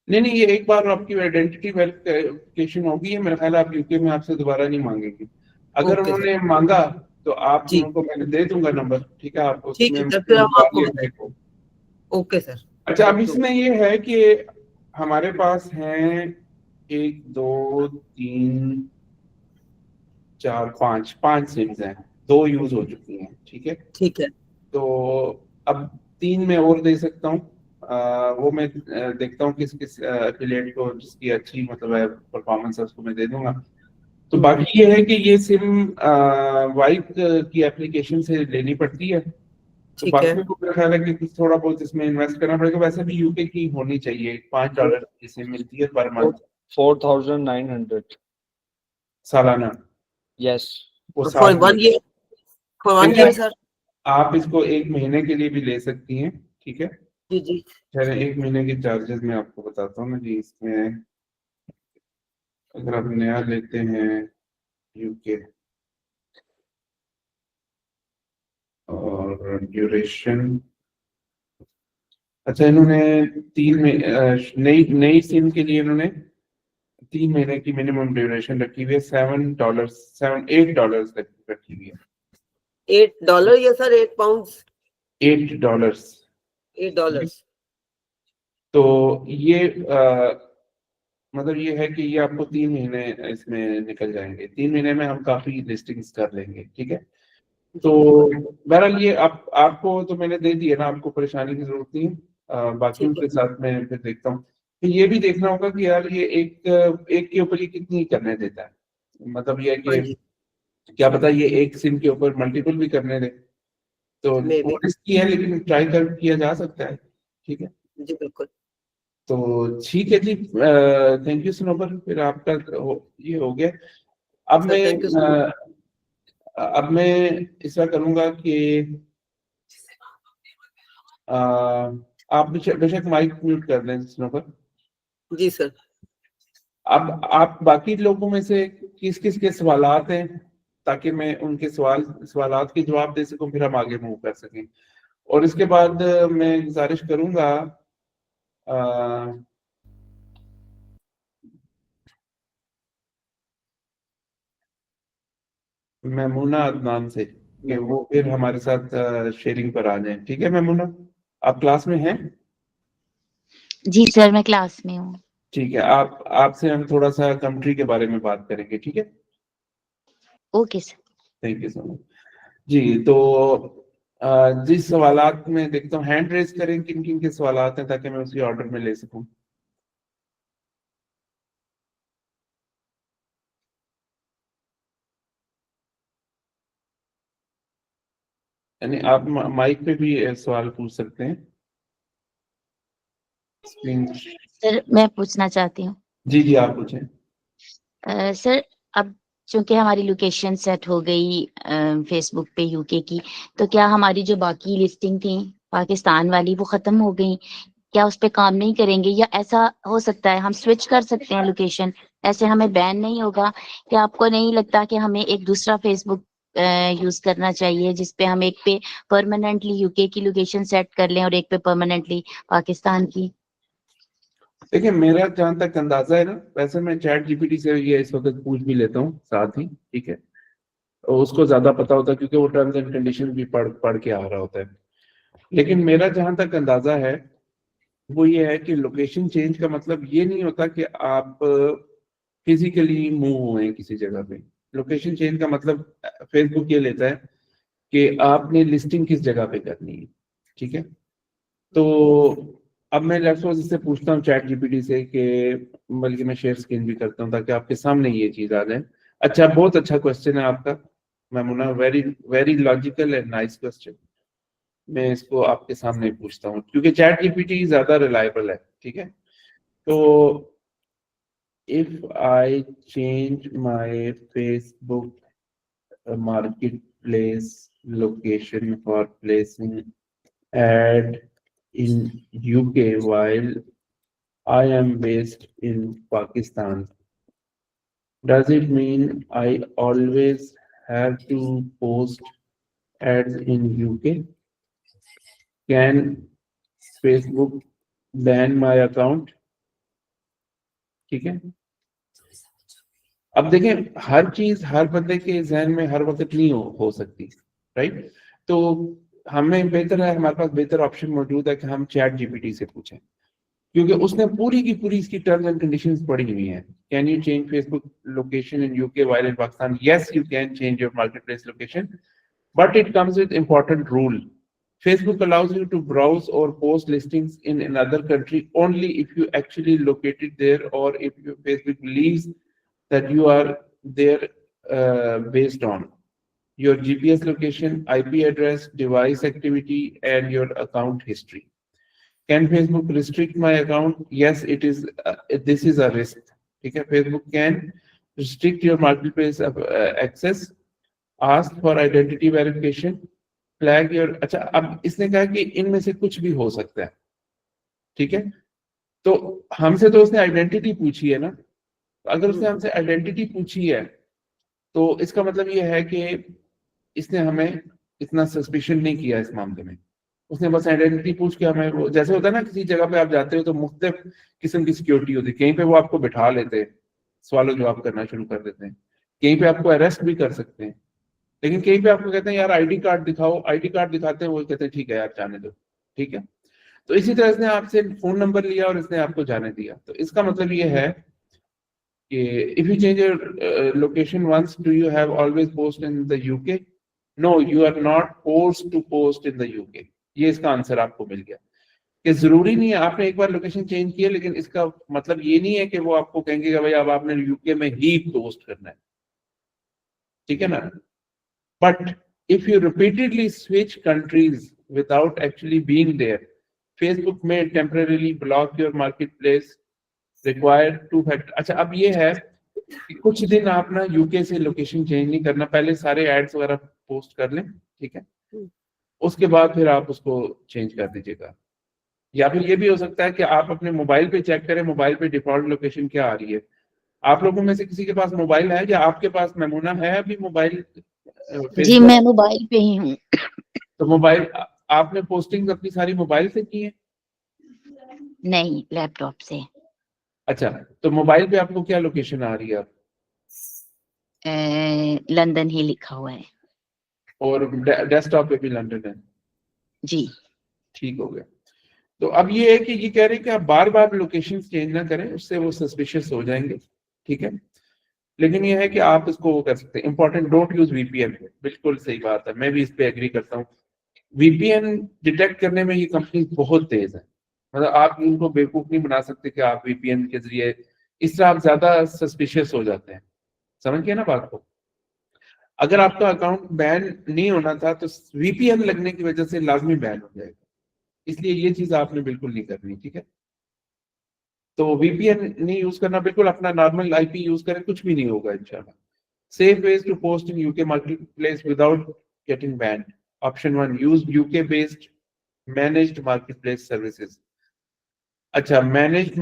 नहीं नहीं, ये एक बार आपकी आइडेंटिटी वेरिफिकेशन होगी, है मेरा ख्याल है, आप यूके में आपसे दोबारा नहीं मांगेंगे। अगर ओके सर। उन्होंने मांगा तो आप जी उनको मैं दे दूंगा नंबर, ठीक है, आप ठीक उसमें है सर, फिर हम आपको डालिए बताएंगे। अपने को। Okay sir. अच्छा, अब ओके इसमें ये है कि हमारे पास हैं 1 2 3 4 5 सिम्स हैं, 2 यूज हो चुकी हैं, ठीक है। ठीक है। तो अब 3 में और दे सकता हूँ। वो मैं देखता हूँ किस किस एफिलिएट को जिसकी अच्छी मतलब है परफॉर्मेंस है, उसको मैं दे दूंगा। तो बाकी ये है कि ये सिम वाइप की एप्लीकेशन से लेनी पड़ती है। तो ठीक है। बाकी को मेरा ख्याल है कि कुछ थोड़ा बहुत इसमें इन्वेस्ट करना पड़ेगा। वैसे भी यूके की होनी चाहिए, $5 की सिम मिलती है पर मंथ 4,900। सालाना। Yes. वो for 7 one year, for one देखिए, ईयर सर। आप इसको 1 महीने के लिए भी ले सकती हैं, ठीक है। जी जी। खैर 1 महीने के चार्जेस मैं आपको बताता हूँ ना जी। इसमें अगर आप नया लेते हैं यूके, और ड्यूरेशन, अच्छा इन्होंने 3 में नई नई सिम के लिए इन्होंने 3 महीने की मिनिमम ड्यूरेशन रखी हुई है। $7 रखी हुई है। $8 या सर 8 पाउंड? $8। $8। तो ये मतलब ये है कि ये आपको 3 महीने इसमें निकल जाएंगे। 3 महीने में हम काफी लिस्टिंग्स कर लेंगे, ठीक है। तो बहरहाल ये आपको तो मैंने दे दिया ना, आपको परेशानी की जरूरत नहीं है। बाकियों ठीक है। के साथ मैं फिर देखता हूँ। तो ये भी देखना होगा कि यार ये एक एक के ऊपर ये कितनी करने देता है। मतलब ये है हाँ कि जी, क्या पता ये एक सिम के ऊपर मल्टीपल भी करने दे, तो मे वो बी। रिस्की है, लेकिन ट्राई कर किया जा सकता है, ठीक है। जी बिल्कुल। तो ठीक है जी, थैंक यू सनोबर, फिर आपका ये हो गया। अब सर मैं थैंक यू सो मच। अब मैं ऐसा करूंगा कि आप बेशक माइक म्यूट कर दें सनोबर। जी सर। अब आप बाकी लोगों में से किस किस के सवालात हैं, ताकि मैं उनके सवालात के जवाब दे सकूं, फिर हम आगे मूव कर सकें। और इसके बाद मैं गुजारिश करूंगा मैमूना अदनान से कि वो फिर हमारे साथ शेयरिंग पर आ जाएं। ठीक है मैमूना, आप क्लास में हैं? जी सर, मैं क्लास में हूँ। ठीक है, आपसे हम थोड़ा सा कंट्री के बारे में बात करेंगे। ठीक है, okay sir. Thank you so much. जी, तो जिस सवालात में देखता हूँ, हैंड रेज करें किन किन के सवालात हैं, ताकि मैं उसी ऑर्डर में ले सकूं। यानी आप माइक पे भी सवाल पूछ सकते हैं। स्क्रीन। सर मैं पूछना चाहती हूँ। जी जी, आप पूछें। सर अब चूंकि हमारी लोकेशन सेट हो गई फेसबुक पे यूके की, तो क्या हमारी जो बाकी लिस्टिंग थी पाकिस्तान वाली वो खत्म हो गई? क्या उस पे काम नहीं करेंगे, या ऐसा हो सकता है हम स्विच कर सकते हैं लोकेशन, ऐसे हमें बैन नहीं होगा? क्या आपको नहीं लगता कि हमें एक दूसरा फेसबुक यूज करना चाहिए, जिसपे हम एक पे परमानेंटली यूके की लोकेशन सेट कर लें और एक पे परमानेंटली पाकिस्तान की? देखिए, मेरा जहां तक अंदाजा है ना, वैसे मैं चैट जीपीटी से ये इस वक्त पूछ भी लेता हूँ साथ ही। ठीक है, और उसको ज्यादा पता होता है क्योंकि वो टर्म्स एंड कंडीशन भी पढ़ पढ़ के आ रहा होता है। लेकिन मेरा जहां तक अंदाजा है वो ये है कि लोकेशन चेंज का मतलब ये नहीं होता कि आप फिजिकली मूव हुए किसी जगह पे। लोकेशन चेंज का मतलब फेसबुक ये लेता है कि आपने लिस्टिंग किस जगह पे करनी है। ठीक है, तो अब मैं लेट्स सपोज इससे पूछता हूँ चैट जीपीटी से कि, बल्कि मैं शेयर स्क्रीन भी करता हूँ ताकि आपके सामने ये चीज आ जाए। अच्छा, बहुत अच्छा क्वेश्चन है आपका Maimuna, very very logical and nice question. मैं इसको आपके सामने पूछता हूँ क्योंकि चैट जीपीटी ज्यादा रिलायबल है। ठीक है, तो if I change my Facebook marketplace location for placing ad in UK while I am based in Pakistan, does it mean I always have to post ads in UK? Can Facebook ban my account? ठीक है, अब देखें, हर चीज हर बंदे के जहन में हर वक्त नहीं हो सकती, राइट? तो हमें बेहतर है, हमारे पास बेहतर ऑप्शन मौजूद है कि हम चैट जीपीटी से पूछें, क्योंकि उसने पूरी की पूरी इसकी टर्म्स एंड कंडीशंस पढ़ी हुई हैं। Can you change Facebook location in UK while in Pakistan? Yes, you can change your market place location, but it comes with important rule. Facebook allows you to browse or post listings in another country only if you actually located there, or if your Facebook believes that you are there based on your GPS location, IP address, device activity, and your account history. Can Facebook restrict my account? Yes, it is. This is a risk. Okay, Facebook can restrict your marketplace access, ask for identity verification, flag your। अच्छा, अब इसने कहा कि इनमें से कुछ भी हो सकता है। ठीक है, तो हमसे तो उसने आइडेंटिटी पूछी है ना, तो अगर उसने हमसे आइडेंटिटी पूछी है तो इसका मतलब ये है कि इसने हमें इतना सस्पिशन नहीं किया इस मामले में। उसने बस आइडेंटिटी पूछ के हमें, वो जैसे होता है ना, किसी जगह पे आप जाते हो तो मुख्तलिफ किस्म की सिक्योरिटी होती है। कहीं पे वो आपको बिठा लेते हैं, सवालों जवाब करना शुरू कर देते हैं, कहीं पे आपको अरेस्ट भी कर सकते हैं, लेकिन कहीं पे आपको कहते हैं यार आईडी कार्ड दिखाओ, आईडी कार्ड दिखाते हैं, वो कहते हैं ठीक है यार जाने दो। ठीक है, तो इसी तरह इसने आपसे फोन नंबर लिया और इसने आपको जाने दिया। तो इसका मतलब ये है कि if you change your location once, do you have always post in the UK? No, you are not forced to post in the UK. ये इसका आंसर आपको मिल गया कि जरूरी नहीं है आपने एक बार लोकेशन चेंज की है, लेकिन इसका मतलब ये नहीं है कि वो आपको कहेंगे कि भाई अब आपने यूके में ही पोस्ट करना है। ठीक है ना? But if you repeatedly switch countries without actually being there, Facebook may temporarily block your marketplace, require two factor। अच्छा, अब ये है कि कुछ दिन आप ना यूके से लोकेशन चेंज नहीं करना, पहले सारे एड्स वगैरह पोस्ट कर लें। ठीक है, उसके बाद फिर आप उसको चेंज कर दीजिएगा। या फिर ये भी हो सकता है कि आप अपने मोबाइल पे चेक करें, मोबाइल पे डिफॉल्ट लोकेशन क्या आ रही है, आप लोगों में से किसी के पास मोबाइल है, या आपके पास मेमूना है अभी मोबाइल? जी मैं मोबाइल पे ही हूँ। तो मोबाइल आपने पोस्टिंग अपनी सारी मोबाइल से की है? नहीं, लैपटॉप से। अच्छा, तो मोबाइल पे आपको क्या लोकेशन आ रही है? लंदन ही लिखा हुआ है। और डेस्कटॉप पे भी लंदन है? जी। ठीक हो गया। तो अब ये है कि ये कह रहे हैं कि आप बार बार लोकेशन चेंज ना करें, उससे वो सस्पिशियस हो जाएंगे, ठीक है। लेकिन ये है कि आप इसको वो कर सकते हैं। Important, don't use VPN. बिल्कुल सही बात है, मैं भी इस पे एग्री करता हूँ। वीपीएन डिटेक्ट करने में ये कंपनी बहुत तेज है, मतलब आप इनको बेवकूफ नहीं बना सकते कि आप वीपीएन के जरिए, इस तरह आप ज्यादा सस्पिशियस हो जाते हैं। समझ गए ना बात को? अगर आपका अकाउंट बैन नहीं होना था तो वीपीएन लगने की वजह से लाजमी बैन हो जाएगा, इसलिए ये चीज आपने बिल्कुल नहीं करनी, ठीक है। तो वीपीएन नहीं यूज करना, बिल्कुल अपना नॉर्मल आईपी यूज करें, कुछ भी नहीं होगा इंशाल्लाह। Safe ways to post in UK marketplace without getting banned. Option 1, use UK based managed marketplace services. अच्छा, managed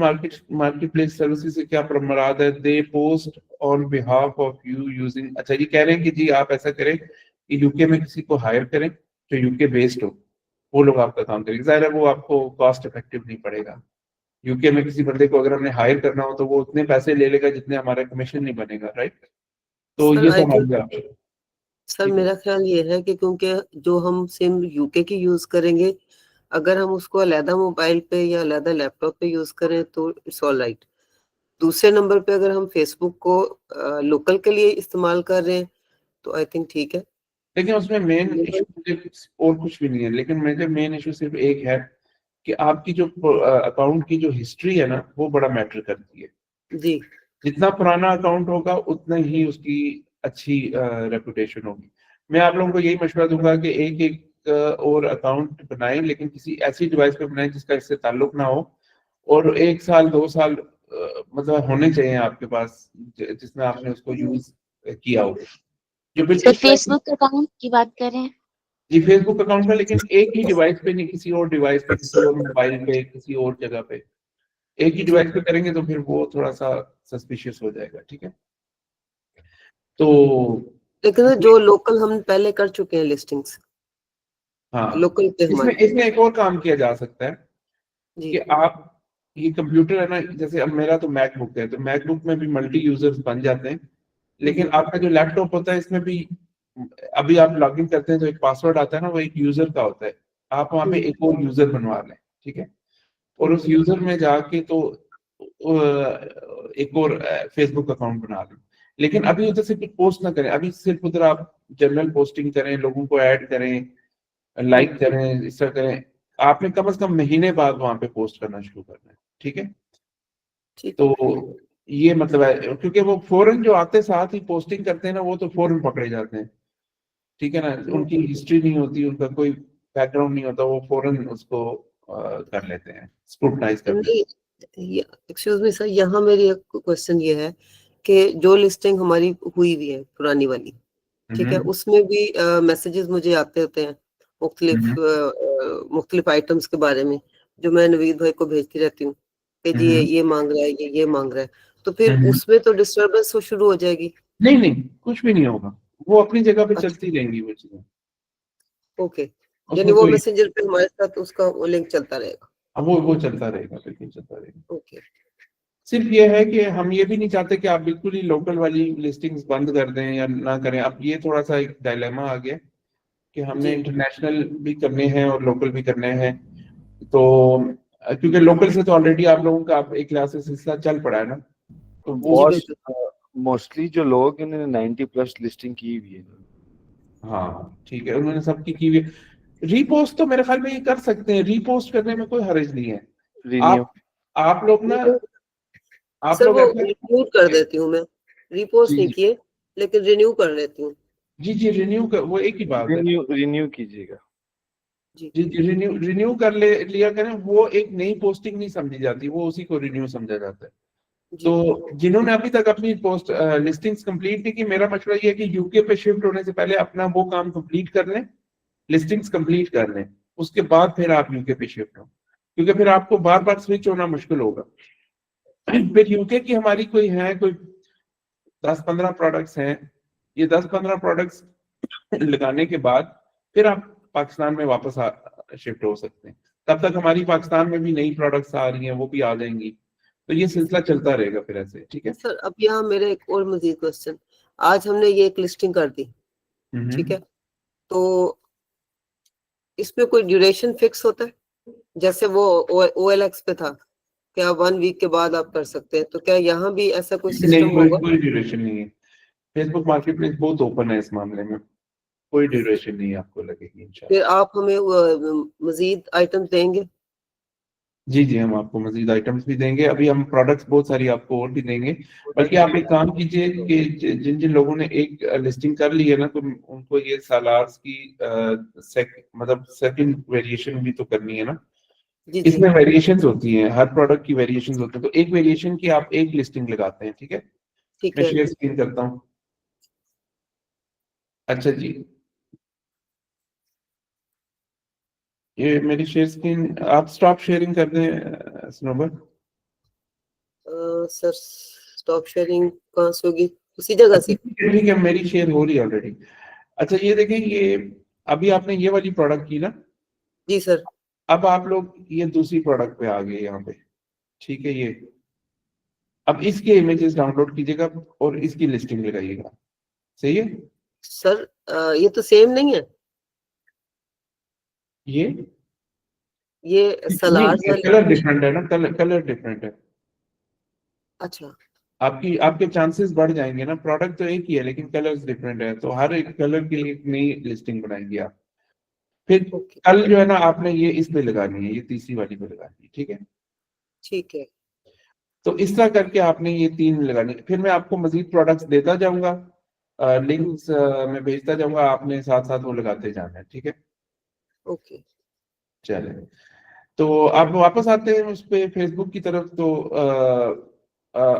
marketplace services से क्या मुराद है? They post on behalf of you using, अच्छा ये कह रहे हैं कि जी आप ऐसा करें कि यूके में किसी को हायर करें जो यूके बेस्ड हो, वो लोग आपका काम करेंगे। जाहिर है वो आपको कॉस्ट इफेक्टिव नहीं पड़ेगा। यूके में किसी बंदे को अगर हमने हायर करना हो तो वो उतने पैसे ले लेगा जितने हमारा कमीशन नहीं बनेगा, राइट? तो सर ये आई समझ थिंक, गया। सर ठीक है। मेरा ख्याल ये है कि क्योंकि जो हम सिम यूके की यूज करेंगे, अगर हम उसको अलहदा मोबाइल पे या अलहदा लैपटॉप पे यूज करें तो इट्स ऑल राइट। दूसरे नंबर पे अगर हम फेसबुक को लोकल के लिए इस्तेमाल कर रहे हैं तो आई थिंक ठीक है। लेकिन उसमें मेन इशू मुझे और कुछ भी नहीं है, लेकिन मेरे मेन इशू सिर्फ एक है कि आपकी जो अकाउंट की जो हिस्ट्री है ना, वो बड़ा मैटर करती है। जी जितना पुराना अकाउंट होगा उतना ही उसकी अच्छी रेपुटेशन होगी। मैं आप लोगों को यही मशवरा दूंगा कि एक एक और अकाउंट बनाएं, लेकिन किसी ऐसी डिवाइस पे बनाएं जिसका इससे ताल्लुक ना हो, और 1 साल 2 साल मतलब होने चाहिए आपके पास जिसमें आपने उसको यूज किया हो, जो सर बिल्कुल फेसबुक अकाउंट की बात कर रहे हैं? जी फेसबुक अकाउंट है, लेकिन एक ही डिवाइस पे नहीं, किसी और डिवाइस पे, किसी और मोबाइल पे, किसी और जगह पे। एक ही डिवाइस पे करेंगे तो फिर वो थोड़ा सा सस्पिशियस हो जाएगा, ठीक है। तो लेकिन जो लोकल हम पहले कर चुके हैं लिस्टिंग्स, हाँ, लोकल पे इसमें हमारे इसमें एक और काम किया जा सकता है जी कि आप, ये कंप्यूटर है ना, जैसे अब मेरा तो मैकबुक है, तो मैकबुक में भी मल्टी यूजर्स बन जाते हैं, लेकिन आपका जो लैपटॉप होता है इसमें भी अभी आप लॉगिन करते हैं तो एक पासवर्ड आता है ना, वो एक यूजर का होता है। आप वहां पे एक और यूजर बनवा लें, ठीक है, और उस यूजर में जाके तो एक और फेसबुक अकाउंट बना लें। लेकिन अभी उधर से कुछ पोस्ट ना करें, अभी सिर्फ उधर आप जनरल पोस्टिंग करें, लोगों को ऐड करें, लाइक करें, इस तरह करें। आपने कम से कम महीने बाद वहां पे पोस्ट करना शुरू करना है, ठीक है। ठीक है। तो ये मतलब है, क्योंकि वो फौरन जो आते साथ ही पोस्टिंग करते हैं ना, वो तो फौरन पकड़े जाते हैं, ठीक है ना। उनकी हिस्ट्री नहीं होती, उनका कोई बैकग्राउंड नहीं होता, वो फौरन उसको कर लेते हैं, स्क्रूटनाइज कर लेते हैं। नहीं, एक्सक्यूज मी सर, यहाँ मेरी एक क्वेश्चन ये है कि जो लिस्टिंग हमारी हुई हुई है पुरानी वाली, ठीक है, उसमें भी मैसेजेस मुझे आते होते हैं मुख्तलिफ आइटम्स के बारे में, जो मैं नवीद भाई को भेजती रहती हूँ कि जी ये मांग रहा है, ये मांग रहा है, तो फिर उसमें तो डिस्टर्बेंस हो शुरू हो जाएगी। नहीं नहीं, कुछ भी नहीं होगा, वो अपनी जगह पे अच्छा, चलती रहेंगी वो चीजें, ओके, यानी उसमें वो कोई, मैसेंजर पे हमारे साथ उसका वो लिंक चलता रहेगा। अब वो चलता रहेगा, बिल्कुल चलता रहेगा। ओके, सिर्फ ये है कि हम ये भी नहीं चाहते कि आप बिल्कुल ही लोकल वाली लिस्टिंग्स बंद कर दें या ना करें। अब ये थोड़ा सा एक डायलेमा आ गया कि हमने जी इंटरनेशनल भी करने हैं और लोकल भी करने हैं। तो क्योंकि लोकल से तो ऑलरेडी आप लोगों का एक क्लास से सिलसिला चल पड़ा है ना, तो वो बॉस मोस्टली जो लोग इन्होंने 90+ लिस्टिंग की हुई है। हाँ ठीक है, उन्होंने सबकी की हुई। रीपोस्ट तो मेरे ख्याल में ये कर सकते हैं, रीपोस्ट करने में कोई हर्ज नहीं है। रिन्यू आप लोग ना, आप सर लोग वो ऐसा, रिन्यू कर देती हूँ मैं, रिपोस्ट जी नहीं किए लेकिन रिन्यू कर लेती हूँ। जी रिन्यू कर, वो एक ही बात है। रिन्यू कीजिएगा। जी जी रिन्यू कर लिया करें, वो एक नई पोस्टिंग नहीं समझी जाती, वो उसी को रिन्यू समझा जाता है। जी तो जिन्होंने अभी तक अपनी पोस्ट लिस्टिंग्स कंप्लीट नहीं की, मेरा मशवरा ये है कि यूके पे शिफ्ट होने से पहले अपना वो काम कंप्लीट कर लें, लिस्टिंग्स कंप्लीट कर लें, उसके बाद फिर आप यूके पे शिफ्ट हो, क्योंकि फिर आपको बार बार स्विच होना मुश्किल होगा। फिर यूके की हमारी कोई 10-15 प्रोडक्ट्स हैं, ये 10-15 प्रोडक्ट्स लगाने के बाद फिर आप पाकिस्तान में वापस शिफ्ट हो सकते हैं। तब तक हमारी पाकिस्तान में भी नई प्रोडक्ट्स आ रही हैं, वो भी आ जाएंगी, तो ये सिलसिला चलता रहेगा फिर ऐसे, ठीक है। सर अब यहाँ मेरे एक और मजीद क्वेश्चन, आज हमने ये एक लिस्टिंग कर दी, ठीक है, तो इसमें कोई ड्यूरेशन फिक्स होता है? जैसे वो OLX पे था, क्या 1 वीक के बाद आप कर सकते हैं, तो क्या यहाँ भी ऐसा कोई नहीं, सिस्टम होगा? कोई ड्यूरेशन नहीं है। फेसबुक मार्केट प्लेस बहुत ओपन है इस मामले में, कोई ड्यूरेशन नहीं आपको लगेगी इंशाल्लाह। फिर आप हमें मजीद आइटम्स देंगे? जी जी, हम आपको मजीद आइटम्स भी देंगे, अभी हम प्रोडक्ट्स बहुत सारी आपको और भी देंगे। बल्कि आप एक काम कीजिए कि जिन जिन लोगों ने एक लिस्टिंग कर ली है ना, तो उनको ये सालार्स की मतलब सेकंड वेरिएशन भी तो करनी है ना। जी जी इसमें वेरिएशंस होती हैं, हर प्रोडक्ट की वेरिएशंस होती हैं, तो एक वेरिएशन की आप एक लिस्टिंग लगाते हैं, ठीक है। ठीक मैं है। शेयर स्क्रीन करता हूँ। अच्छा जी, ये मेरी शेयर स्क्रीन आप स्टॉप शेयरिंग कर दें सनोबर। सर स्टॉप शेयरिंग कहाँ से होगी? उसी जगह से? ठीक है, मेरी शेयर हो रही है ऑलरेडी। अच्छा ये देखें, ये अभी आपने ये वाली प्रोडक्ट की ना, जी सर। अब आप लोग ये दूसरी प्रोडक्ट पे आ गए यहाँ पे, ठीक है। ये अब इसके इमेजेस डाउनलोड कीजिएगा और इसकी लिस्टिंग लगाइएगा, सही है। सर ये तो सेम नहीं है, ये सलाद वाली। कलर डिफरेंट है ना, कलर डिफरेंट है। अच्छा आपके चांसेस बढ़ जाएंगे ना, प्रोडक्ट तो एक ही है लेकिन कलर्स डिफरेंट है, तो हर एक कलर के लिए एक नई लिस्टिंग बनाएंगे आप। फिर ओके कल जो है ना, आपने ये इस पे लगानी है, ये तीसरी वाली पे लगानी है, ठीक है। ठीक है। तो इस तरह करके आपने ये 3 लगानी है। फिर मैं आपको मजीद प्रोडक्ट्स देता जाऊंगा, लिंक्स मैं भेजता जाऊंगा, आपने साथ साथ वो लगाते जाना है, ठीक है। ओके चले, तो आप वापस आते हैं उस पे फेसबुक की तरफ। तो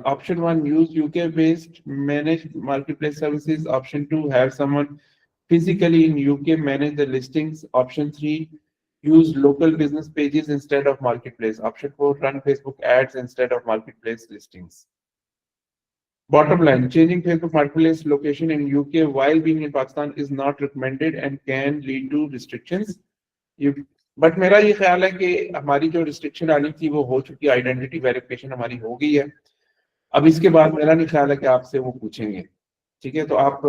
option 1 use UK based manage marketplace services, option 2 have someone physically in UK manage the listings, option 3 use local business pages instead of marketplace, option 4 run Facebook ads instead of marketplace listings. Bottom line, changing Facebook marketplace location in UK while being in Pakistan is not recommended and can lead to restrictions. But मेरा ये ख्याल है कि हमारी जो restriction आनी थी वो हो चुकी, आइडेंटिटी वेरिफिकेशन हमारी हो गई है। अब इसके बाद मेरा नहीं ख्याल है कि आपसे वो पूछेंगे, ठीक है। तो आप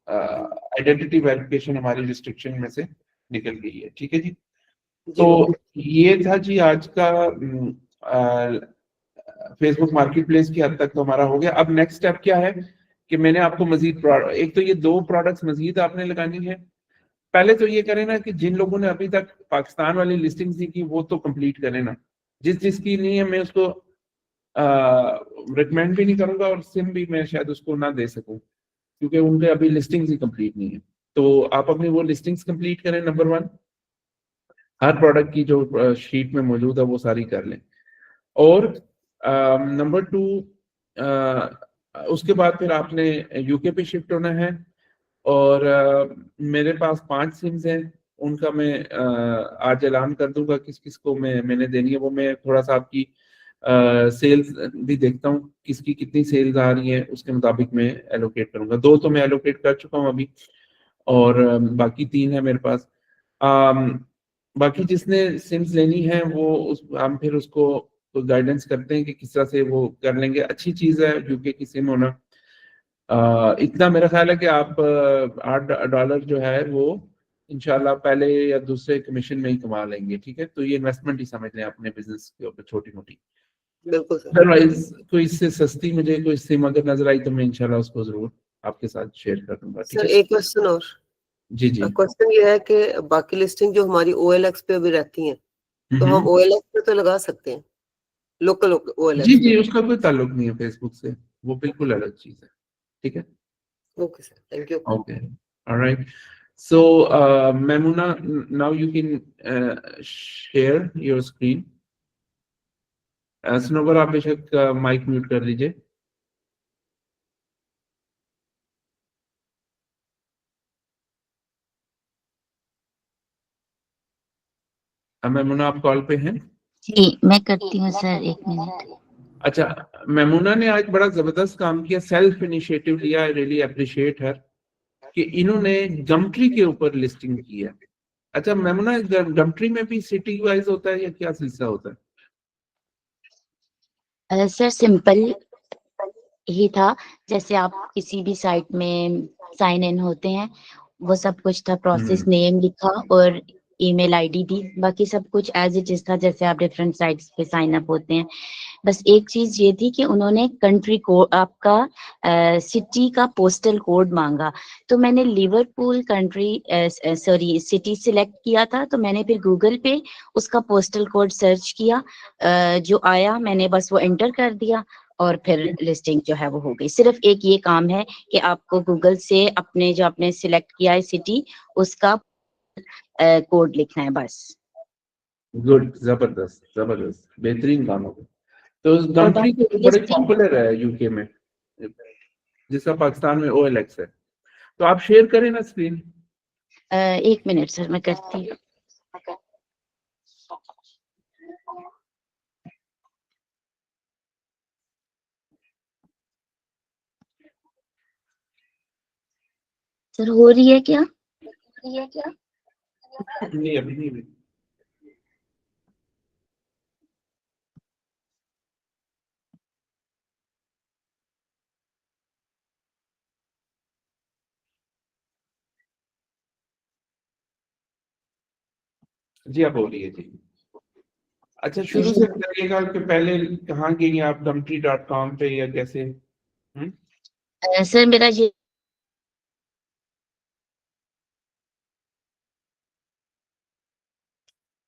आइडेंटिटी वेरिफिकेशन हमारी रिस्ट्रिक्शन में से निकल गई है, ठीक है जी। तो ये था जी आज का फेसबुक मार्केट प्लेस की हद तक तो हमारा हो गया। अब नेक्स्ट स्टेप क्या है कि मैंने आपको मजीद एक तो ये 2 प्रोडक्ट्स मजीद आपने लगानी है। पहले तो ये करें ना कि जिन लोगों ने अभी तक पाकिस्तान वाली लिस्टिंग की वो तो कंप्लीट करें ना, जिसकी नहीं है मैं उसको रिकमेंड भी नहीं करूंगा और सिम भी मैं शायद उसको ना दे सकूं, क्योंकि उनके अभी लिस्टिंग्स ही कंप्लीट नहीं है। तो आप अपनी वो लिस्टिंग्स कंप्लीट करें, नंबर 1, हर प्रोडक्ट की जो शीट में मौजूद है वो सारी कर लें। और नंबर 2, उसके बाद फिर आपने यूके पे शिफ्ट होना है। और मेरे पास 5 सिम्स हैं, उनका मैं आज ऐलान कर दूंगा किस किस को मैंने देनी है। वो मैं थोड़ा सा आपकी सेल्स भी देखता हूँ, किसकी कितनी सेल्स आ रही है, उसके मुताबिक मैं एलोकेट करूंगा। 2 तो मैं एलोकेट कर चुका हूँ अभी, और बाकी 3 है मेरे पास। बाकी जिसने सिम्स लेनी है वो हम फिर उसको गाइडेंस करते हैं कि किस तरह से वो कर लेंगे। अच्छी चीज़ है यूके की सिम होना। इतना मेरा ख्याल है कि आप $8 जो है वो इंशाल्लाह पहले या दूसरे कमीशन में ही कमा लेंगे, ठीक है। तो ये इन्वेस्टमेंट ही समझ लें अपने बिजनेस के ऊपर, छोटी मोटी। बिल्कुल सर। अदरवाइज कोई इससे सस्ती मुझे कोई सिम अगर नजर आई तो मैं इंशाल्लाह उसको जरूर आपके साथ शेयर कर दूंगा, ठीक सर है। एक क्वेश्चन और, जी जी। क्वेश्चन ये है कि बाकी लिस्टिंग जो हमारी OLX पे भी रहती हैं, तो हम OLX पे तो लगा सकते हैं, लोकल OLX जी पे? जी, उसका कोई ताल्लुक नहीं है फेसबुक से, वो बिल्कुल अलग चीज है, ठीक है। Okay sir, thank you. Okay. All right. So, Maimuna, now you can share your screen. सनोवर आप बेशक माइक म्यूट कर लीजिए। मैमुना आप कॉल पे हैं? जी मैं करती हूँ सर, 1 मिनट। अच्छा, मेमुना ने आज बड़ा जबरदस्त काम किया, सेल्फ इनिशिएटिव लिया, आई रियली अप्रिशिएट हर कि इन्होंने गमट्री के ऊपर लिस्टिंग की है। अच्छा मेमुना, गमट्री में भी सिटी वाइज होता है या क्या सिलसिला होता है? सर सिंपल ही था, जैसे आप किसी भी साइट में साइन इन होते हैं वो सब कुछ था, प्रोसेस नेम लिखा और ईमेल आईडी दी, बाकी सब कुछ एज इट इज था जैसे आप डिफरेंट साइट्स पे साइन अप होते हैं। बस एक चीज ये थी कि उन्होंने कंट्री कोड आपका सिटी का पोस्टल कोड मांगा, तो मैंने लिवरपूल सिटी सिलेक्ट किया था, तो मैंने फिर गूगल पे उसका पोस्टल कोड सर्च किया, जो आया मैंने बस वो एंटर कर दिया और फिर लिस्टिंग जो है वो हो गई। सिर्फ एक ये काम है कि आपको गूगल से अपने जो आपने सिलेक्ट किया है सिटी उसका कोड लिखना है बस। गुड, जबरदस्त जबरदस्त, बेहतरीन काम होगा। तो गमट्री तो बड़े पॉपुलर है यूके में, जिसका पाकिस्तान में OLX है। तो आप शेयर करें ना स्क्रीन। 1 मिनट सर मैं करती हूँ। सर हो रही है क्या? नहीं अभी नहीं हुई। जी अब हो रही है जी। अच्छा शुरू से करिएगा कि पहले कहाँ गई आप, gumtree.com पे या कैसे? सर मेरा ये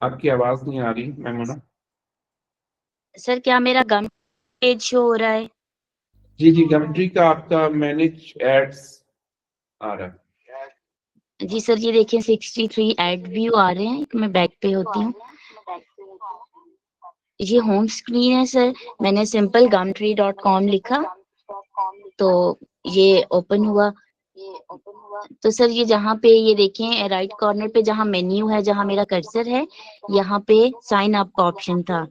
आपकी आवाज नहीं आ रही मेमुना। सर क्या मेरा गम पेज शो हो रहा है? जी जी, गमट्री का आपका मैनेज एड्स आ रहा है। जी सर ये देखिए 63 एड व्यू आ रहे हैं। मैं बैक पे होती हूँ, ये होम स्क्रीन है सर। मैंने सिंपल gumtree.com लिखा तो ये ओपन हुआ। तो सर ये जहाँ पे ये देखें राइट कॉर्नर पे जहाँ मेन्यू है, जहाँ मेरा कर्सर है, यहाँ पे साइन अप का ऑप्शन था।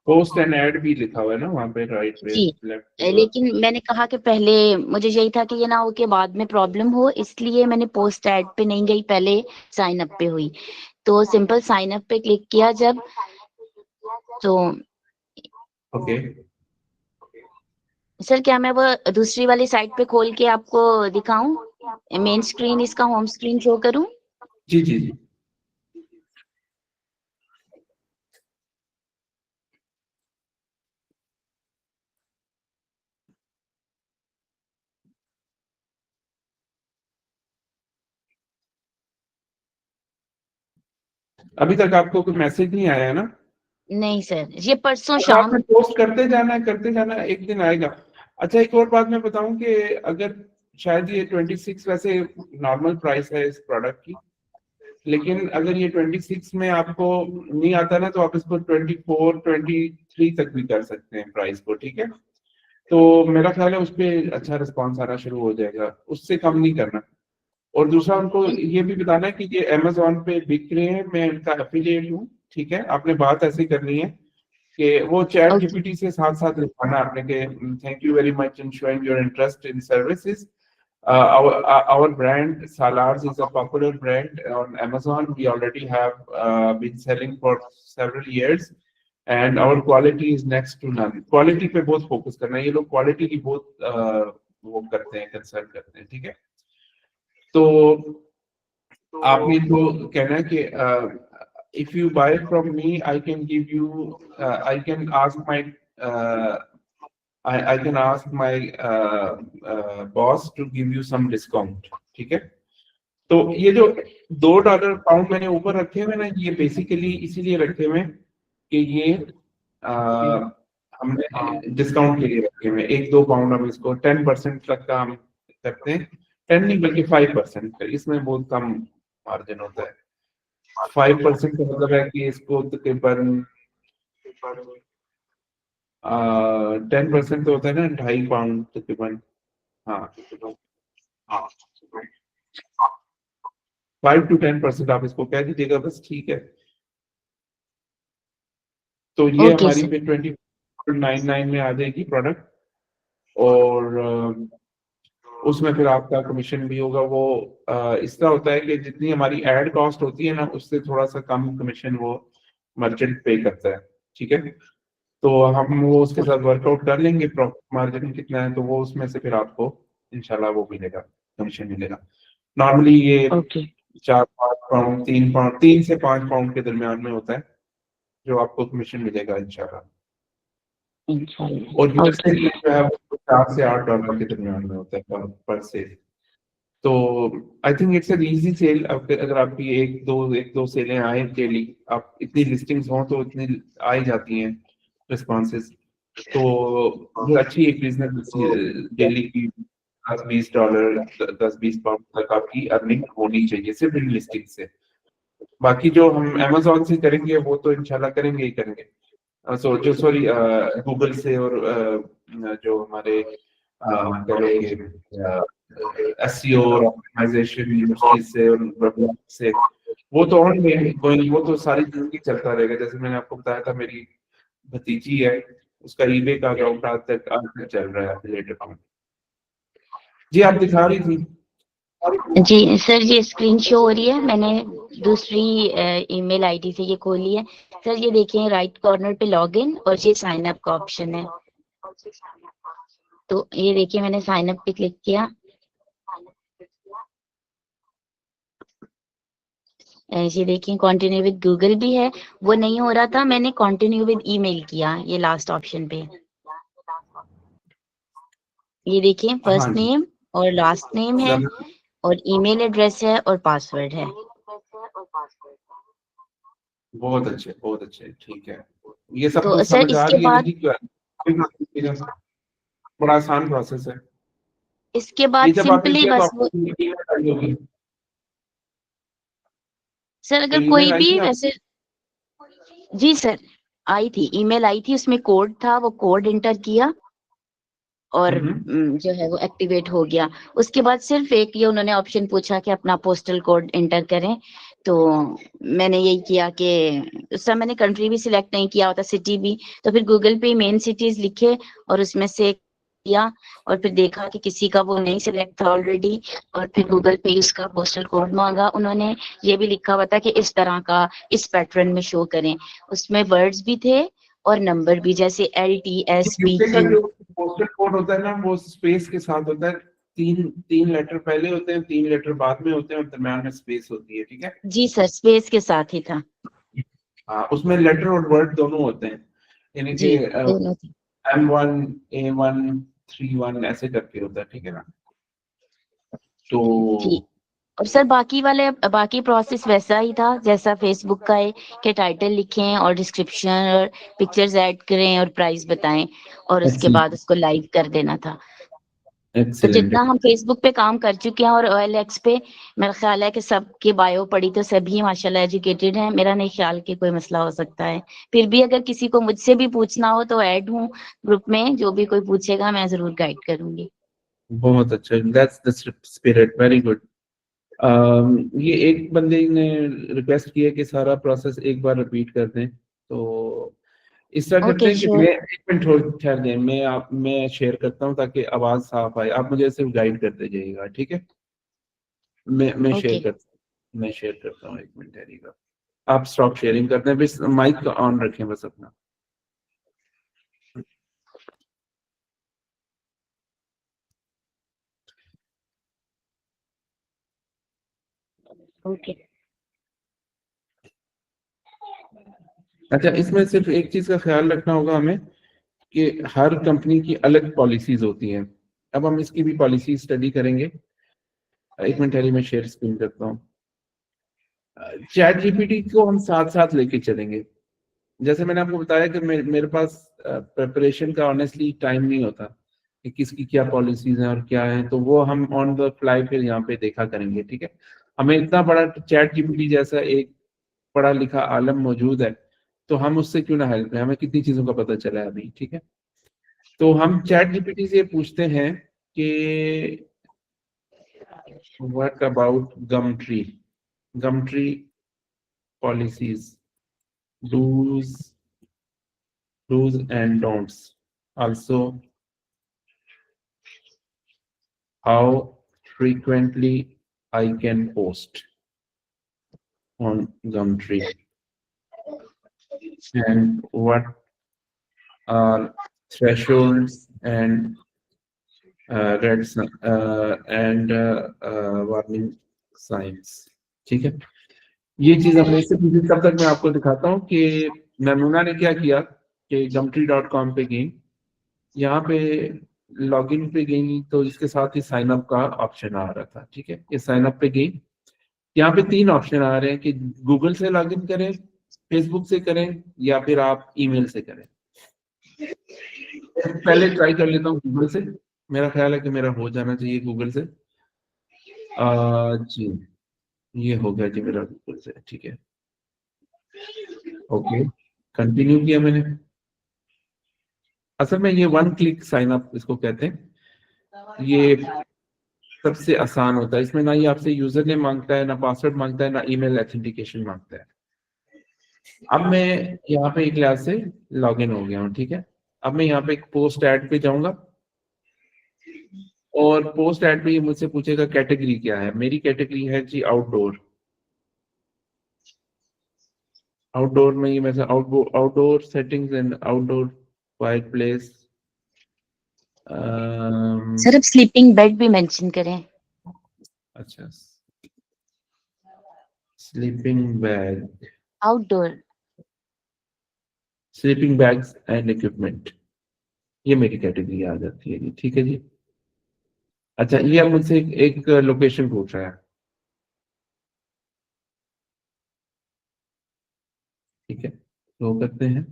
पोस्ट एंड ऐड भी लिखा हुआ है ना वहाँ पे राइट पे जी लेफ्ट। लेकिन मैंने कहा कि पहले मुझे यही था कि ये ना हो के बाद में प्रॉब्लम हो, इसलिए मैंने पोस्ट ऐड पे नहीं गई, पहले साइन अप पे हुई। तो सिंपल साइन अप पे क्लिक किया जब, तो ओके सर क्या मैं वो दूसरी वाली साइट पे खोल के आपको दिखाऊं, मेन स्क्रीन इसका होम स्क्रीन शो करूं? जी जी जी। अभी तक आपको कोई मैसेज नहीं आया है ना? नहीं सर, ये परसों तो शाम। आपने पोस्ट करते जाना है, एक दिन आएगा। अच्छा एक और बात मैं बताऊं कि अगर शायद ये 26 वैसे नॉर्मल प्राइस है इस प्रोडक्ट की, लेकिन अगर ये 26 में आपको नहीं आता ना तो आप इसको 24 23 तक भी कर सकते हैं प्राइस को, ठीक है? तो मेरा ख्याल है उस पर अच्छा रिस्पॉन्स आना शुरू हो जाएगा, उससे कम नहीं करना। और दूसरा उनको ये भी बताना है कि ये अमेजोन पे बिक रहे हैं, मैं इनका एफिलिएट हूँ, ठीक है? आपने बात ऐसी करनी है कि वो चैट ओके जीपीटी से साथ साथ लिखवाना आपने कि thank you very much in showing your interest in services. Our brand Salars is a popular brand on Amazon. We already have been selling for several years, and our quality is next to none. Quality पे बहुत focus करना है, ये लोग quality की बहुत वो करते हैं, कंसर्न करते हैं, ठीक है? तो आपने तो कहना है कि if you buy from me, I can give you, I can ask my I can ask my boss to give you some discount, ठीक है? तो ये जो $2 पाउंड मैंने ऊपर रखे हुए ना, ये बेसिकली इसीलिए रखे हुए कि ये हमने डिस्काउंट के लिए रखे हुए, 1-2 पाउंड हम इसको 10% तक का हम करते हैं, 10 नहीं बल्कि 5%, इसमें बहुत कम मार्जिन होता है। 5% का मतलब है कि इसको तकरीबन 10% तो होता है ना 2.5 पाउंड तकरीबन। हाँ 5 to 10% आप इसको कह दीजिएगा बस, ठीक है? तो ये ओके हमारी सर। पे 99 में आ जाएगी प्रोडक्ट, और उसमें फिर आपका कमीशन भी होगा। वो इस तरह होता है कि जितनी हमारी एड कॉस्ट होती है ना, उससे थोड़ा सा कम कमीशन वो मर्चेंट पे करता है, ठीक है। तो हम वो उसके साथ वर्कआउट कर लेंगे प्रॉफिट मार्जिन कितना है, तो वो उसमें से फिर आपको इंशाल्लाह वो मिलेगा, कमीशन मिलेगा। नॉर्मली ये ओके 4-5 पाउंड, 3 पाउंड, 3 से 5 पाउंड के दरमियान में होता है जो आपको कमीशन मिलेगा इंशाल्लाह। इंशाल्लाह। और यूएस के ओके लिए जो है वो $4 से $8 के दरमियान में होता है पर सेल। तो I think it's an easy sale. अगर आपकी एक दो सेलें आए डेली, आप इतनी लिस्टिंग्स हों तो इतनी आ ही जाती हैं रिस्पॉन्सेज, तो ये अच्छी एक बिजनेस डेली की $10-20, $10-20 तक आपकी अर्निंग होनी चाहिए सिर्फ इन लिस्टिंग से। बाकी जो हम अमेजोन से करेंगे वो तो इंशाल्लाह करेंगे ही करेंगे। सॉरी गूगल से, और जो हमारे कह लो कि एसईओ और ऑप्टिमाइजेशन यूनिवर्सिटी से और वेब से, वो तो ऑनगोइंग, वो तो सारी जिंदगी चलता रहेगा। जैसे मैंने आपको बताया था, मेरी भतीजी है, उसका ईबे का अकाउंट आज तक चल रहा है, एफिलिएट अकाउंट। जी आप दिखा रही थी। जी सर, ये स्क्रीन शो हो रही है, मैंने दूसरी ईमेल आईडी से ये खोली है। सर ये देखिए राइट कॉर्नर पे लॉगिन और ये साइन अप का ऑप्शन है। तो ये देखिए मैंने साइन अप पे क्लिक किया। ये देखिए कंटिन्यू विद गूगल भी है, वो नहीं हो रहा था, मैंने कंटिन्यू विद ईमेल किया ये लास्ट ऑप्शन पे। ये देखिए हाँ फर्स्ट जी, नेम और लास्ट नेम है और ईमेल एड्रेस है और पासवर्ड है। बहुत अच्छे, ठीक है। ये सब तो कुछ सर समझ आ इसके रही है बाद दीदी क्या? बड़ा आसान प्रोसेस है। इसके ये बाद जब आपने सिंपली किया तो बस वो, आपको email आई होगी। सर तो अगर कोई ईमेल आई थी भी आपको? वैसे, जी सर आई थी, ईमेल आई थी, उसमें कोड था, वो कोड एंटर किया और जो है वो एक्टिवेट हो गया। उसके बाद सिर्फ एक ये उन्होंने ऑप्शन पूछा कि अपना पोस्टल कोड एंटर करें, तो मैंने यही किया कि उस समय मैंने कंट्री भी सिलेक्ट नहीं किया होता, सिटी भी, तो फिर गूगल पे मेन सिटीज लिखे और उसमें से किया और फिर देखा कि किसी का वो नहीं सिलेक्ट था ऑलरेडी, और फिर गूगल पे उसका पोस्टल कोड मांगा। उन्होंने ये भी लिखा हुआ था कि इस तरह का इस पैटर्न में शो करें, उसमें वर्ड्स भी थे और नंबर भी, जैसे यूके का LTSPQ। जो पोस्टल कोड होता है ना, वो स्पेस के साथ होता है। तीन लेटर पहले होते हैं, 3 लेटर बाद में होते हैं, और दरम्यान में स्पेस होती है, ठीक है। जी सर, स्पेस के साथ ही था। हाँ, उसमें लेटर और वर्ड दोनों होते हैं, यानी जी कि दोनों थे। M1 A1 31 ऐसे करके होता है, ठीक है ना। तो जी, और सर बाकी प्रोसेस वैसा ही था जैसा फेसबुक का है कि टाइटल लिखें और डिस्क्रिप्शन और पिक्चर्स ऐड करें और प्राइस बताएं और उसके बाद उसको लाइव कर देना था। तो एक्सीलेंट। जितना हम फेसबुक पे काम कर चुके हैं और OLX पे, मेरा ख्याल है कि सबकी बायो पढ़ी तो सभी माशाल्लाह एजुकेटेड हैं, मेरा नहीं ख्याल कि कोई मसला हो सकता है। फिर भी अगर किसी को मुझसे भी पूछना हो तो ऐड हूँ ग्रुप में, जो भी कोई पूछेगा मैं जरूर गाइड करूंगी। बहुत अच्छा, that's the spirit, very good. ये एक बंदे ने रिक्वेस्ट की है कि सारा प्रोसेस एक बार रिपीट कर दें, तो इस तरह करते ओके हैं कि श्योर। मैं एक मिनट होल्ड ठहर दें, मैं शेयर करता हूँ ताकि आवाज साफ आए, आप मुझे सिर्फ गाइड करते जाइएगा, ठीक है। ओके मैं शेयर करता हूँ, एक मिनट ठहरिएगा। आप स्टॉप शेयरिंग करते हैं, बस माइक ऑन रखें बस अपना। ओके अच्छा, इसमें सिर्फ एक चीज का ख्याल रखना होगा हमें कि हर कंपनी की अलग पॉलिसीज होती हैं। अब हम इसकी भी पॉलिसी स्टडी करेंगे। एक मिनट ठहरिए, मैं शेयर स्क्रीन करता हूँ। चैट जीपीटी को हम साथ साथ लेके चलेंगे। जैसे मैंने आपको बताया कि मेरे पास प्रिपरेशन का ऑनेस्टली टाइम नहीं होता कि किसकी क्या पॉलिसीज हैं और क्या है, तो वो हम ऑन द फ्लाई फिर यहाँ पे देखा करेंगे, ठीक है। हमें इतना बड़ा चैट जीपीटी जैसा एक पढ़ा लिखा आलम मौजूद है, तो हम उससे क्यों ना हेल्प लें, हमें कितनी चीजों का पता चला है अभी, ठीक है। तो हम चैट जीपीटी से पूछते हैं कि what about Gumtree policies, does do's and don'ts. Also, how frequently I can post on Gumtree, and what are thresholds and red warning signs. ठीक है, ये चीज हमने इससे पीछे तब तक मैं आपको दिखाता हूँ कि मैमूना ने क्या किया कि gumtree.com पे गई, यहाँ पे लॉगिन पे गई तो इसके साथ ही साइन अप का ऑप्शन आ रहा था। ठीक है, ये साइन अप पे गई, यहाँ पे 3 ऑप्शन आ रहे हैं कि गूगल से लॉगिन करें, फेसबुक से करें, या फिर आप ईमेल से करें। पहले ट्राई कर लेता हूँ गूगल से, मेरा ख्याल है कि मेरा हो जाना चाहिए गूगल से। जी ये हो गया जी मेरा गूगल से। ठीक है, ओके, कंटिन्यू किया मैंने। असल में ये 1 क्लिक साइन अप इसको कहते हैं, ये सबसे आसान होता है। इसमें ना ही आपसे यूजर नेम मांगता है, ना पासवर्ड मांगता है, ना ईमेल ऑथेंटिकेशन मांगता है। अब मैं यहाँ पे एक क्लास से लॉगिन हो गया हूँ। ठीक है, अब मैं यहाँ पे एक पोस्ट ऐड पे जाऊंगा और पोस्ट ऐड पे ये मुझसे पूछेगा कैटेगरी क्या है। मेरी कैटेगरी है जी आउटडोर। आउटडोर में ये मैं outdoor settings and outdoor quite place. Sir अब स्लीपिंग बेड भी मेंशन करें। अच्छा, sleeping bag, outdoor. Sleeping bags and equipment, ये मेरी कैटेगरी आ जाती है जी। ठीक है जी। अच्छा, ये अब मुझसे एक लोकेशन पूछ रहा है। ठीक है, तो करते हैं।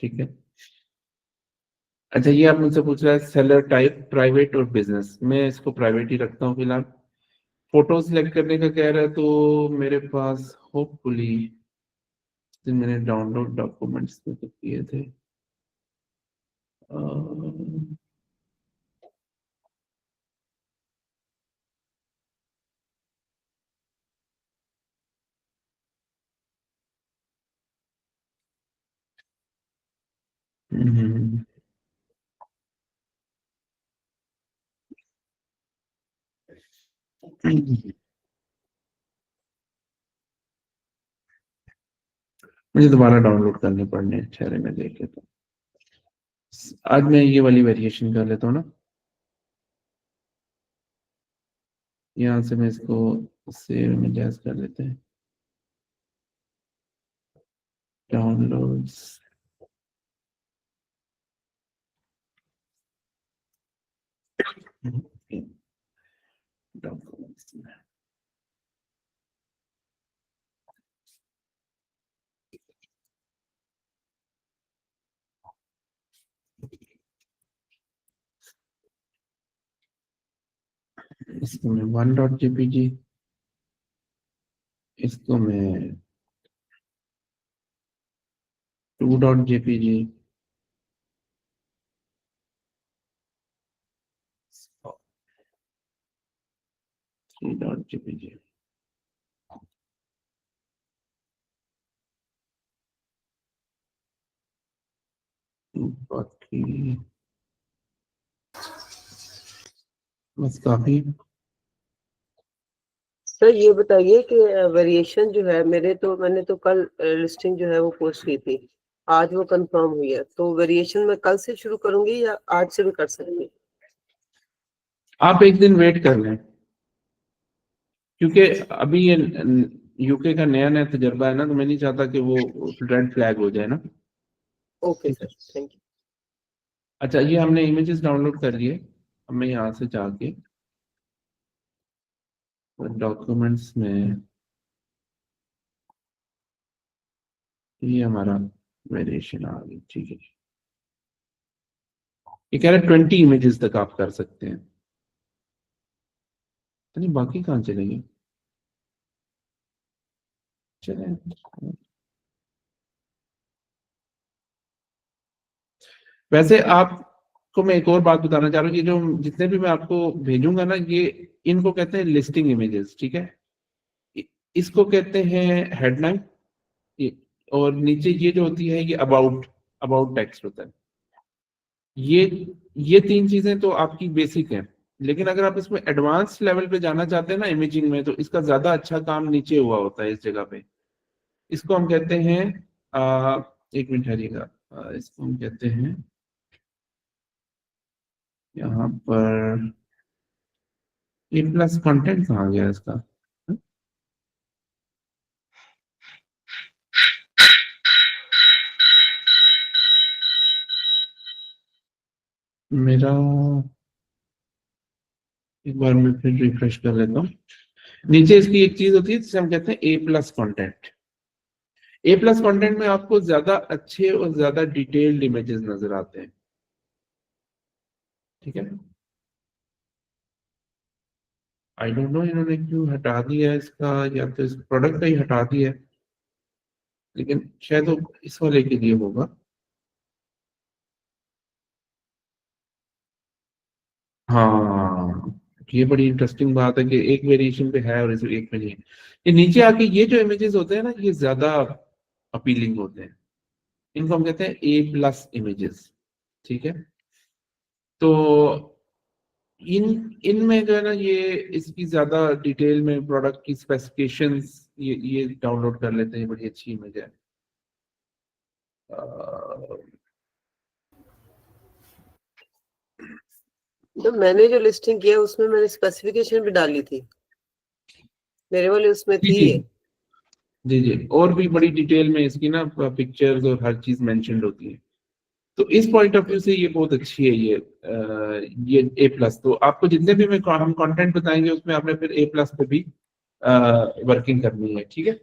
ठीक है, अच्छा ये आप मुझसे पूछ रहा है सेलर टाइप प्राइवेट और बिजनेस। मैं इसको प्राइवेट ही रखता हूँ फिलहाल। फोटो सिलेक्ट करने का कह रहा है, तो मेरे पास होपफुली मैंने डाउनलोड डॉक्यूमेंट्स में तो किए थे। हम्म, मुझे दोबारा डाउनलोड करने पड़ने हैं, ठहरे मैं देख लेता हूँ। आज मैं ये वाली वेरिएशन कर लेता हूँ ना, यहाँ से मैं इसको सेव में जैस कर लेते हैं। डाउनलोड्स, डॉक्यूमेंट्स में इसको मैं 1.jpg, इसको मैं 2.jpg, 3.jpg, बाकी बस काफी। सर ये बताइए कि वेरिएशन जो है मैंने तो कल लिस्टिंग जो है वो पोस्ट की थी, आज वो कंफर्म हुई है, तो वेरिएशन मैं कल से शुरू करूंगी या आज से भी कर सकूंगी? आप एक दिन वेट कर लें, क्योंकि अभी ये यूके का नया नया तजर्बा है ना, तो मैं नहीं चाहता कि वो रेड फ्लैग हो जाए ना। Okay sir, thank you. अच्छा, ये हमने इमेजेस डाउनलोड कर लिए। अब मैं यहाँ से जाके डॉक्यूमेंट्स में ये हमारा वेरिएशन आ गई। ठीक है, ये कह रहे 20 इमेजेस तक आप कर सकते हैं। नहीं, बाकी कहाँ चलेंगे? चले, वैसे आपको मैं एक और बात बताना चाह रहा हूँ कि जो जितने भी मैं आपको भेजूंगा ना, ये इनको कहते हैं लिस्टिंग इमेजेस। ठीक है, इसको कहते हैं हेडलाइन, और नीचे ये जो होती है ये अबाउट, अबाउट टेक्स्ट होता है। ये तीन चीजें तो आपकी बेसिक है, लेकिन अगर आप इसमें एडवांस लेवल पे जाना चाहते हैं ना इमेजिंग में, तो इसका ज्यादा अच्छा काम नीचे हुआ होता है इस जगह पे। इसको हम कहते हैं एक मिनट ठहरिएगा, इसको हम कहते हैं यहाँ पर ए प्लस कंटेंट कहाँ गया इसका? मेरा एक बार मैं फिर रिफ्रेश कर लेता हूँ। नीचे इसकी एक चीज होती है जिसे हम कहते हैं ए प्लस कंटेंट। ए प्लस कंटेंट में आपको ज्यादा अच्छे और ज्यादा डिटेल्ड इमेजेस नजर आते हैं, ठीक है। आई डोंट नो इन्होंने क्यों हटा दिया है इसका, या तो इस प्रोडक्ट का ही हटा दिया है, लेकिन शायद वो इस वाले के लिए होगा। हाँ, ये बड़ी इंटरेस्टिंग बात है कि एक वेरिएशन पे है और इस एक पे नहीं है। ये नीचे आके ये जो इमेजेस होते हैं ना, ये ज्यादा अपीलिंग होते हैं, इनको हम कहते हैं ए प्लस इमेजेस, ठीक है। तो इन इनमें जो है ना, ये इसकी ज्यादा डिटेल में प्रोडक्ट की स्पेसिफिकेशंस ये डाउनलोड कर लेते हैं, बड़ी अच्छी इमेज है। तो मैंने जो लिस्टिंग किया उसमें मैंने स्पेसिफिकेशन भी डाली थी, मेरे वाले उसमें जी थी जी ये। जी जी, और भी बड़ी डिटेल में इसकी ना पिक्चर्स और हर चीज मेंशन्ड होती है। तो इस पॉइंट ऑफ व्यू से ये बहुत अच्छी है ये ए प्लस। तो आपको जितने भी हम कंटेंट बताएंगे उसमें आपने फिर ए प्लस पे भी वर्किंग करनी है, ठीक है,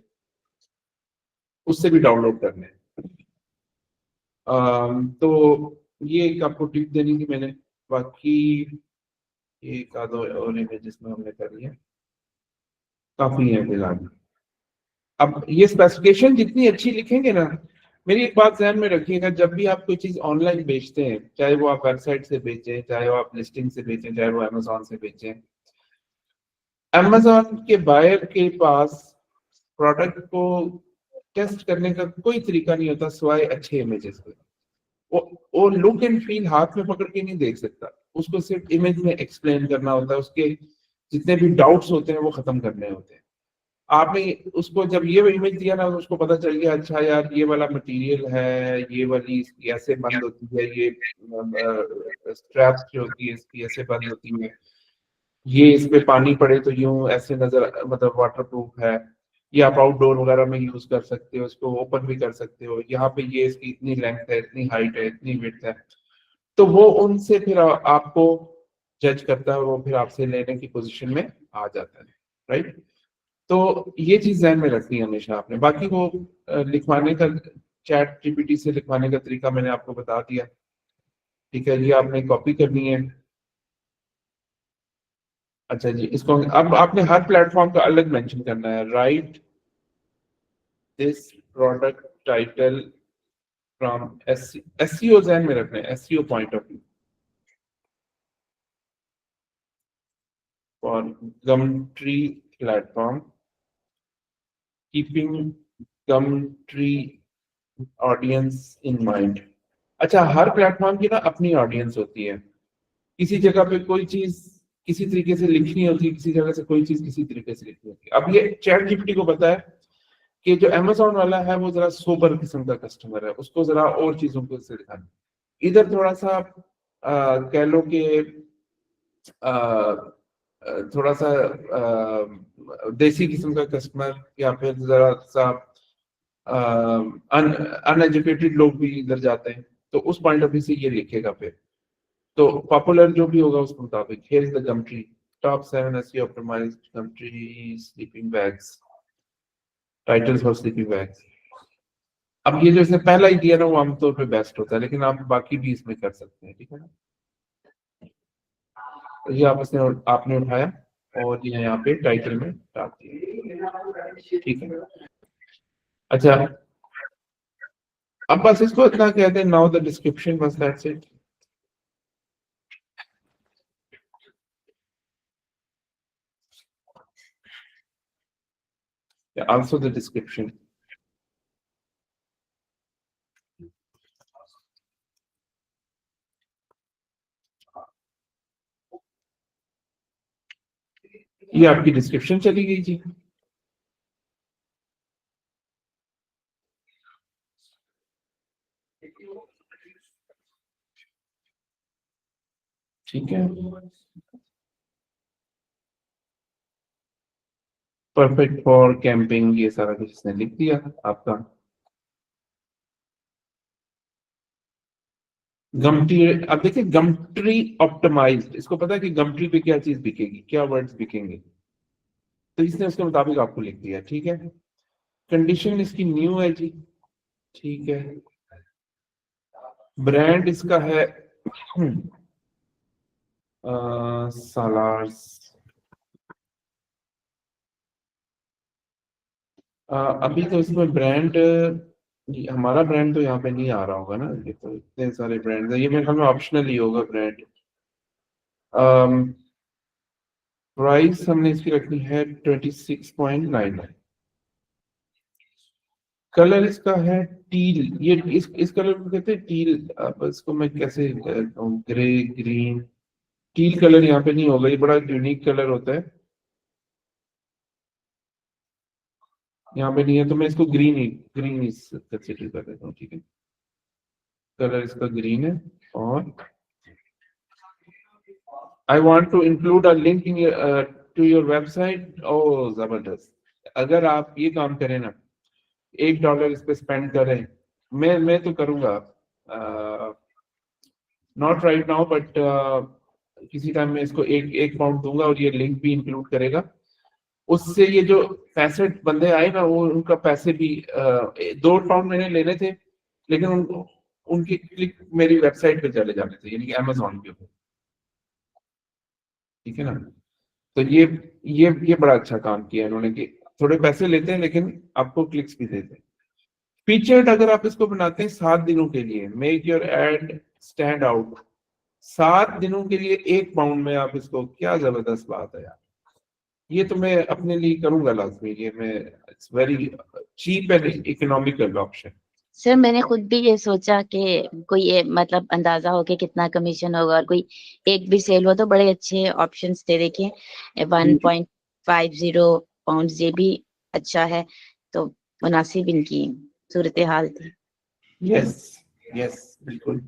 उससे भी डाउनलोड करना है। तो ये एक आपको टिप देनी थी मैंने। बाकी एक आध और इमेजेस में हमने कर लिया, काफी है फिलहाल। अब ये स्पेसिफिकेशन जितनी अच्छी लिखेंगे ना, मेरी एक बात ध्यान में रखिएगा, जब भी आप कोई चीज ऑनलाइन बेचते हैं, चाहे वो आप वेबसाइट से बेचें, चाहे वो आप लिस्टिंग से बेचें, चाहे वो अमेजोन से बेचें, अमेजोन के बायर के पास प्रोडक्ट को टेस्ट करने का कोई तरीका नहीं होता सिवाय अच्छे इमेजेस के। वो लुक एंड फील हाथ में पकड़ के नहीं देख सकता, उसको सिर्फ इमेज में एक्सप्लेन करना होता है, उसके जितने भी डाउट्स होते हैं वो खत्म करने होते हैं। आपने उसको जब ये इमेज दिया ना, उसको पता चल गया अच्छा यार ये वाला मटेरियल है, ये वाली इसकी ऐसे बंद होती है, ये स्ट्रैप्स जो होती है इसकी ऐसे बंद होती है, ये इस पे पानी पड़े तो यूं ऐसे नजर, मतलब वाटर प्रूफ है, ये आप आउटडोर वगैरह में यूज कर सकते हो, इसको ओपन भी कर सकते हो, यहाँ पे ये इसकी इतनी लेंथ है, इतनी हाइट है, इतनी विड्थ है। तो वो उनसे फिर आपको जज करता है, वो फिर आपसे लेने की पोजीशन में आ जाता है, राइट। तो ये चीज ध्यान में रखनी है हमेशा आपने। बाकी वो लिखवाने का, चैट जीपीटी से लिखवाने का तरीका मैंने आपको बता दिया, ठीक है। ये आपने कॉपी करनी है। अच्छा जी, इसको अब आपने हर प्लेटफॉर्म का अलग मेंशन करना है। Right this product title from SEO ध्यान में रखना है, SEO point of view for Gumtree platform, keeping Gumtree audience in mind. अच्छा, हर प्लेटफॉर्म की ना अपनी ऑडियंस होती है। किसी जगह पे कोई चीज किसी तरीके से लिखनी होती है, किसी जगह से कोई चीज किसी तरीके से लिखनी होती है। अब ये चैट जीपीटी को पता है कि जो अमेजोन वाला है वो जरा सोबर किस्म का कस्टमर है, उसको जरा और चीजों को से दिखाना। इधर थोड़ा सा कह लो कि थोड़ा सा देसी किस्म का कस्टमर, या फिर जरा सा अनएजुकेटेड लोग भी इधर जाते हैं, तो उस पॉइंट ऑफ व्यू से ये लिखेगा फिर। तो पॉपुलर जो भी होगा उसके मुताबिक, here is the Gumtree top 7 SEO optimised Gumtree sleeping bags, titles for sleeping bags. अब ये जो इसने पहला ही दिया ना, वो आमतौर पे बेस्ट होता है, लेकिन आप बाकी भी इसमें कर सकते हैं, ठीक है ना। तो ये आपने उठाया और ये यहाँ पे टाइटल में डाल दिया, ठीक है। अच्छा, अब बस इसको इतना कहते हैं, नाउ द डिस्क्रिप्शन, बस that's it. Also the description. ये आपकी डिस्क्रिप्शन चली गई जी। ठीक है, परफेक्ट फॉर कैंपिंग, ये सारा कुछ इसने लिख दिया आपका। गमट्री, अब देखिए गमट्री ऑप्टिमाइज्ड, इसको पता है कि गमट्री पे क्या चीज बिकेगी, क्या वर्ड्स बिकेंगे, तो इसने उसके मुताबिक आपको लिख दिया। ठीक है, कंडीशन इसकी न्यू है जी। ठीक है, ब्रांड इसका है सालार्स। अभी तो इसमें ब्रांड, हमारा ब्रांड तो यहाँ पे नहीं आ रहा होगा ना, ये तो इतने सारे ब्रांड है, ये मेरे ख्याल में ऑप्शनल ही होगा ब्रांड। प्राइस हमने इसकी रखनी है 26.99। कलर इसका है टील, ये इस कलर को कहते हैं टील। अब इसको मैं कैसे ग्रे ग्रीन, टील कलर यहाँ पे नहीं होगा, ये बड़ा यूनिक कलर होता है, यहाँ पे नहीं है, तो मैं इसको ग्रीन ही कंसिडर कर देता हूँ। ठीक है, कलर इसका ग्रीन है, और I want to include a link in to your website. ओ जबरदस्त, अगर आप ये काम करें ना, $1 इस पे स्पेंड करें, मैं तो करूंगा, नॉट राइट नाउ बट किसी टाइम में इसको एक पाउंड दूंगा और ये लिंक भी इंक्लूड करेगा। उससे ये जो 65 बंदे आए ना, वो उनका पैसे भी 2 पाउंड मैंने लेने थे, लेकिन उनकी क्लिक मेरी वेबसाइट पे चले जाने थे, यानी कि अमेजोन के ऊपर। ठीक है ना, तो ये बड़ा अच्छा काम किया इन्होंने कि थोड़े पैसे लेते हैं लेकिन आपको क्लिक्स भी देते हैं। फीचर्ड अगर आप इसको बनाते हैं 7 दिनों के लिए, make your add stand out, 7 दिनों के लिए 1 पाउंड में आप इसको, क्या जबरदस्त बात है यार, ये तो मैं अपने लिए करूंगा लाजमी, ये मैं, it's very cheap and economical option. Sir मैंने खुद भी ये सोचा कि कोई ये मतलब अंदाजा हो कि कितना कमीशन होगा, और कोई एक भी सेल हो तो बड़े अच्छे ऑप्शंस थे। देखिए 1.50 पाउंड, ये भी अच्छा है, तो मुनासिब इनकी सूरत हाल थी। यस यस बिल्कुल,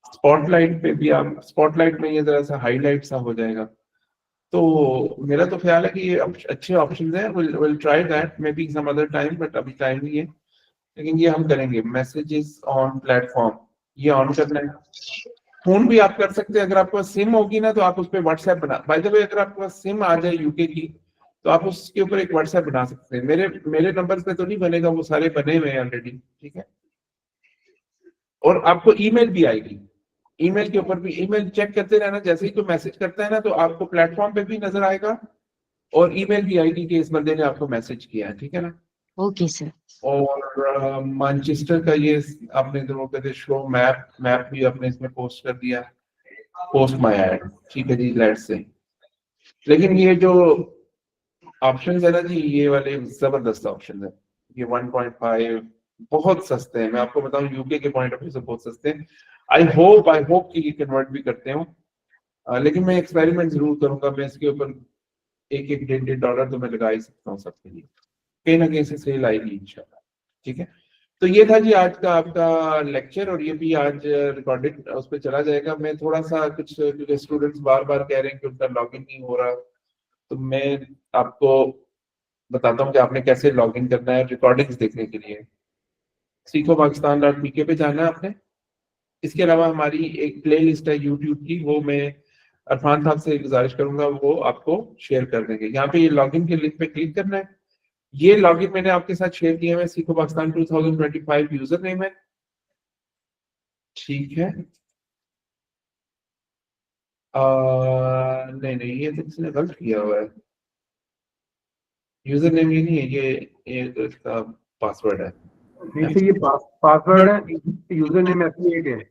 स्पॉटलाइट पे भी आप, स्पॉटलाइट में ये जरा सा हाईलाइट सा हो जाएगा, तो मेरा तो ख्याल है कि ये अच्छे ऑप्शन हैं, will try that maybe some other time, but अभी टाइम नहीं है, लेकिन ये हम करेंगे। मैसेजेस ऑन प्लेटफॉर्म, ये ऑन करना है। फोन भी आप कर सकते हैं, अगर आपके पास सिम होगी ना तो आप उस पर व्हाट्सएप बना, बाय द वे अगर आपके पास सिम आ जाए यूके की, तो आप उसके ऊपर एक व्हाट्सएप बना सकते हैं। मेरे नंबर पे तो नहीं बनेगा, वो सारे बने हुए हैं ऑलरेडी। ठीक है, और आपको ईमेल भी आएगी, ईमेल के ऊपर भी, ईमेल चेक करते रहना, जैसे ही कोई मैसेज करता है ना तो आपको प्लेटफॉर्म पे भी नजर आएगा, और ईमेल भी आएगी कि इस बंदे ने आपको मैसेज किया है। ठीक है ना, ओके सर। और मैनचेस्टर का ये आपने जो वो कहते शो मैप भी आपने इसमें पोस्ट कर दिया, पोस्ट माय ऐड। ठीक है जी, लेट्स से, लेकिन ये जो ऑप्शन है ना जी, ये वाले जबरदस्त ऑप्शन है। ये 1.5 बहुत सस्ते हैं, मैं आपको बताऊं यूके के पॉइंट ऑफ व्यू से बहुत सस्ते हैं। आई होप कि ये कन्वर्ट भी करते हो, लेकिन मैं एक्सपेरिमेंट जरूर करूंगा, मैं इसके ऊपर एक $1.5 तो मैं लगा ही सकता हूँ सबके लिए, कहीं ना कहीं से सेल आएगी इंशाल्लाह। ठीक है, तो ये था जी आज का आपका लेक्चर, और ये भी आज रिकॉर्डेड उस पर चला जाएगा। मैं थोड़ा सा कुछ, क्योंकि स्टूडेंट्स बार बार कह रहे हैं कि उनका लॉगिन नहीं हो रहा, तो मैं आपको बताता हूँ कि आपने कैसे लॉगिन करना है रिकॉर्डिंग्स देखने के लिए। सीखोपाकिस्तान.pk पे जाना है आपने। इसके अलावा हमारी एक प्ले लिस्ट है यूट्यूब की, वो मैं अरफान साहब से गुजारिश करूंगा वो आपको शेयर कर देंगे। यहाँ पे ये लॉगिन के लिंक पे क्लिक करना है, ये लॉगिन मैंने आपके साथ शेयर किया है, सीखो पाकिस्तान 2025 यूजर नेम है। ठीक है, नहीं नहीं, ये तो किसी ने गलत किया हुआ है, यूजर नेम ये नहीं है, ये तो इसका पासवर्ड है। नीचे ये पासवर्ड है, यूजर नेम एफिलिएट है।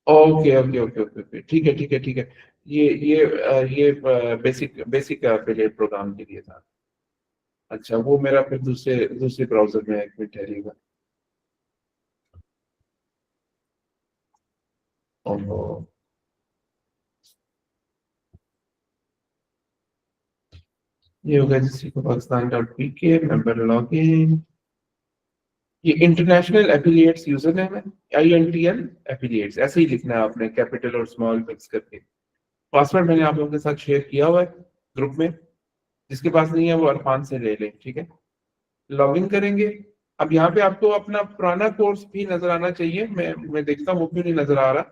Okay okay okay okay okay, ठीक है ठीक है ठीक है, ये बेसिक बेसिक एफिलिएट प्रोग्राम के लिए था। अच्छा, वो मेरा फिर दूसरे ब्राउजर में है, एक मिनट ठहरिएगा। ओहो, ये होगा जिसको pakistan.pk मेंबर लॉगिन। ये इंटरनेशनल एफिलिएट्स यूजर नेम है, INTN एफिलिएट्स, ऐसे ही लिखना है आपने, कैपिटल और स्मॉल मिक्स करके। पासवर्ड मैंने आप लोगों के साथ शेयर किया हुआ है ग्रुप में, जिसके पास नहीं है वो अरफान से ले लें, ठीक है। लॉगिन करेंगे। अब यहाँ पे आपको अपना पुराना कोर्स भी नजर आना चाहिए, मैं देखता हूँ वो क्यों नहीं नजर आ रहा,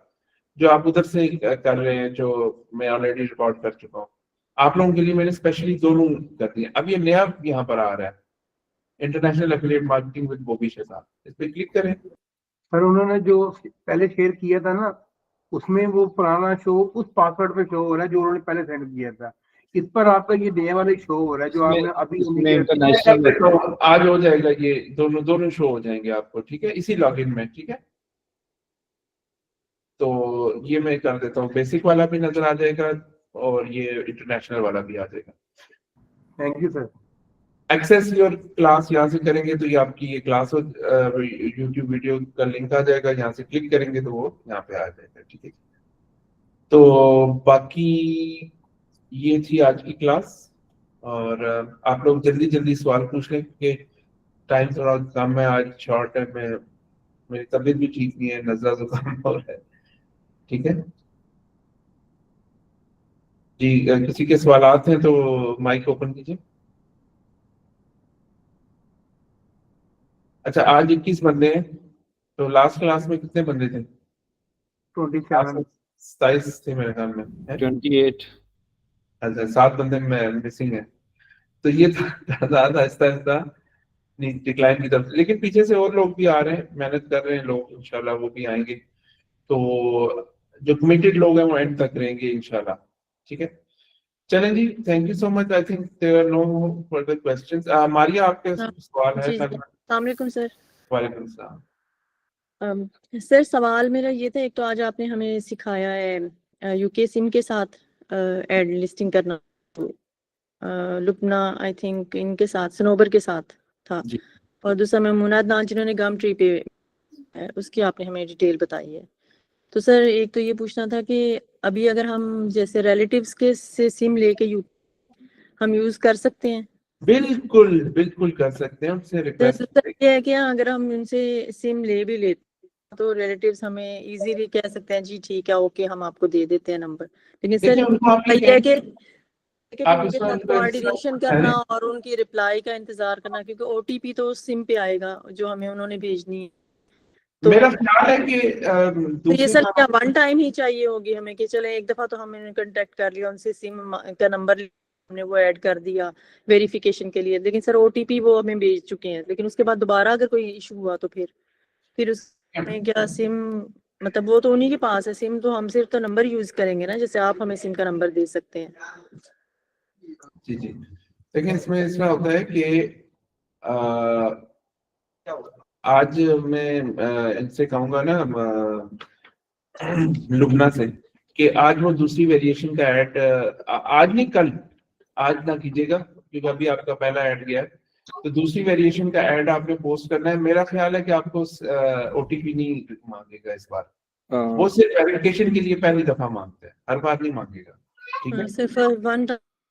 जो आप उधर से कर रहे हैं, जो मैं ऑलरेडी रिकॉर्ड कर चुका हूँ। आप लोगों के लिए मैंने स्पेशली दोनों कर दिए। अब ये नया यहाँ पर आ रहा है, international affiliate marketing with Bobby Shahzad, इस पे क्लिक करें। सर उन्होंने जो पहले शेयर किया था ना, उसमें वो पुराना शो उस पासवर्ड पे शो हो रहा है जो उन्होंने पहले सेंड किया था। इस पर आपका ये नया वाला शो हो रहा है जो आपने अभी इसमें indicated किया। इंटरनेशनल तो आज हो जाएगा, ये दोनों शो हो जाएंगे आपको, ठीक है, इसी लॉगिन में, ठीक है। तो ये मैं कर देता हूँ, बेसिक वाला भी नजर आ जाएगा और ये इंटरनेशनल वाला भी आ जाएगा। Thank you sir. Access your class यहाँ से करेंगे तो ये आपकी ये क्लास यूट्यूब वीडियो का लिंक आ जाएगा, यहाँ से क्लिक करेंगे तो वो यहाँ पे आ जाएगा, ठीक है। तो बाकी ये थी आज की क्लास, और आप लोग जल्दी जल्दी सवाल पूछ लें क्योंकि टाइम थोड़ा कम है, आज शॉर्ट है, मेरी तबीयत भी ठीक नहीं है, नजला जुकाम हो रहा है, ठीक है जी। किसी के सवालात हैं तो माइक ओपन कीजिए। अच्छा, आज 21 बंदे हैं, तो लास्ट क्लास में कितने बंदे थे? 27। 27 थे मेरे ख्याल में, है? 28। अच्छा, 7 बंदे में मिसिंग है, तो ये तादाद आहिस्ता आहिस्ता डिक्लाइन की तरफ, लेकिन पीछे से और लोग भी आ रहे हैं, मेहनत कर रहे हैं लोग, इंशाल्लाह वो भी आएंगे। तो जो कमिटेड लोग हैं वो एंड तक रहेंगे इंशाल्लाह, ठीक है। चलें जी, thank you so much. I think there are no further questions. Maria, आपके सवाल है? अस्सलाम वालेकुम सर। वालेकुम सलाम। सर सवाल मेरा ये था, एक तो आज आपने हमें सिखाया है यूके सिम के साथ एड लिस्टिंग करना, लुपना आई थिंक इनके साथ, सनोबर के साथ था, जी। और दूसरा मैं मुनाद नान जिन्होंने गम ट्री पे उसकी आपने हमें डिटेल बताई है। तो सर एक तो ये पूछना था कि अभी अगर हम जैसे रिलेटिव्स के से सिम लेके हम यूज कर सकते हैं? बिल्कुल बिल्कुल कर सकते हैं, उनसे रिक्वेस्ट ये है कि अगर हम उनसे सिम ले भी लेते तो रिलेटिव्स हमें इजीली कह सकते हैं जी ठीक है ओके हम आपको दे देते हैं नंबर, लेकिन सर देखिए, उनको आप ये ये है कि आप उनके इसमें साथ उनको कोऑर्डिनेशन करना और उनकी रिप्लाई का इंतजार करना, क्योंकि ओटीपी तो सिम पे आएगा जो हमें उन्होंने भेजनी है। तो मेरा ख्याल है कि तो ये सर क्या वन टाइम ही चाहिए होगी हमें कि चले एक दफा तो हमने कांटेक्ट कर लिया उनसे, सिम का नंबर हमने वो ऐड कर दिया वेरिफिकेशन के लिए, लेकिन सर ओटीपी वो हमें भेज चुके हैं, लेकिन उसके बाद दोबारा अगर कोई इशू हुआ तो फिर उसमें क्या सिम, मतलब वो तो उन्हीं के पास है सिम, तो हम सिर्फ तो नंबर यूज करेंगे ना, जैसे आप हमें सिम का नंबर दे सकते हैं। जी जी, देखिए इसमें इसमें होता है कि आज मैं इनसे कहूँगा ना लुबना से कि आज वो दूसरी वेरिएशन का ऐड आज नहीं कल, आज ना कीजिएगा क्योंकि अभी आपका पहला ऐड गया है, तो दूसरी वेरिएशन का ऐड आपने पोस्ट करना है। मेरा ख्याल है कि आपको ओटीपी नहीं मांगेगा इस बार, वो सिर्फ वेरिफिकेशन के लिए पहली दफा मांगते हैं, हर बार नहीं मांगेगा, ठीक है। सिर्फ वन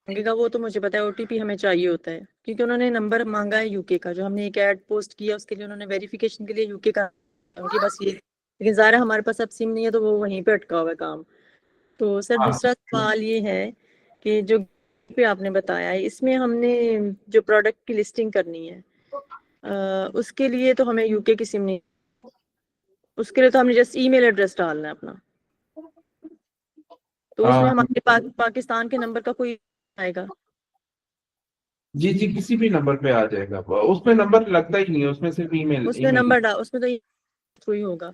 मांगेगा वो तो मुझे पता है, ओटीपी हमें चाहिए होता है क्योंकि उन्होंने नंबर मांगा है यूके का, जो हमने एक ऐड पोस्ट किया उसके लिए उन्होंने वेरिफिकेशन के लिए यूके का, उनकी बस ये, लेकिन ज़ाहिर हमारे पास अब सिम नहीं है तो वो वहीं पे अटका हुआ है काम। तो सर दूसरा सवाल ये है कि जो पे आपने बताया है इसमें हमने जो प्रोडक्ट की लिस्टिंग करनी है उसके लिए तो हमें यूके की सिम नहीं, उसके लिए तो हमने जस्ट ईमेल एड्रेस डालना है अपना, तो उसमें हमारे पाकिस्तान के नंबर का कोई आएगा? जी जी, किसी भी नंबर पे आ जाएगा, उसमें नंबर लगता ही नहीं है, उसमें सिर्फ ईमेल, उसमें नंबर उसमें तो थ्रू ही होगा।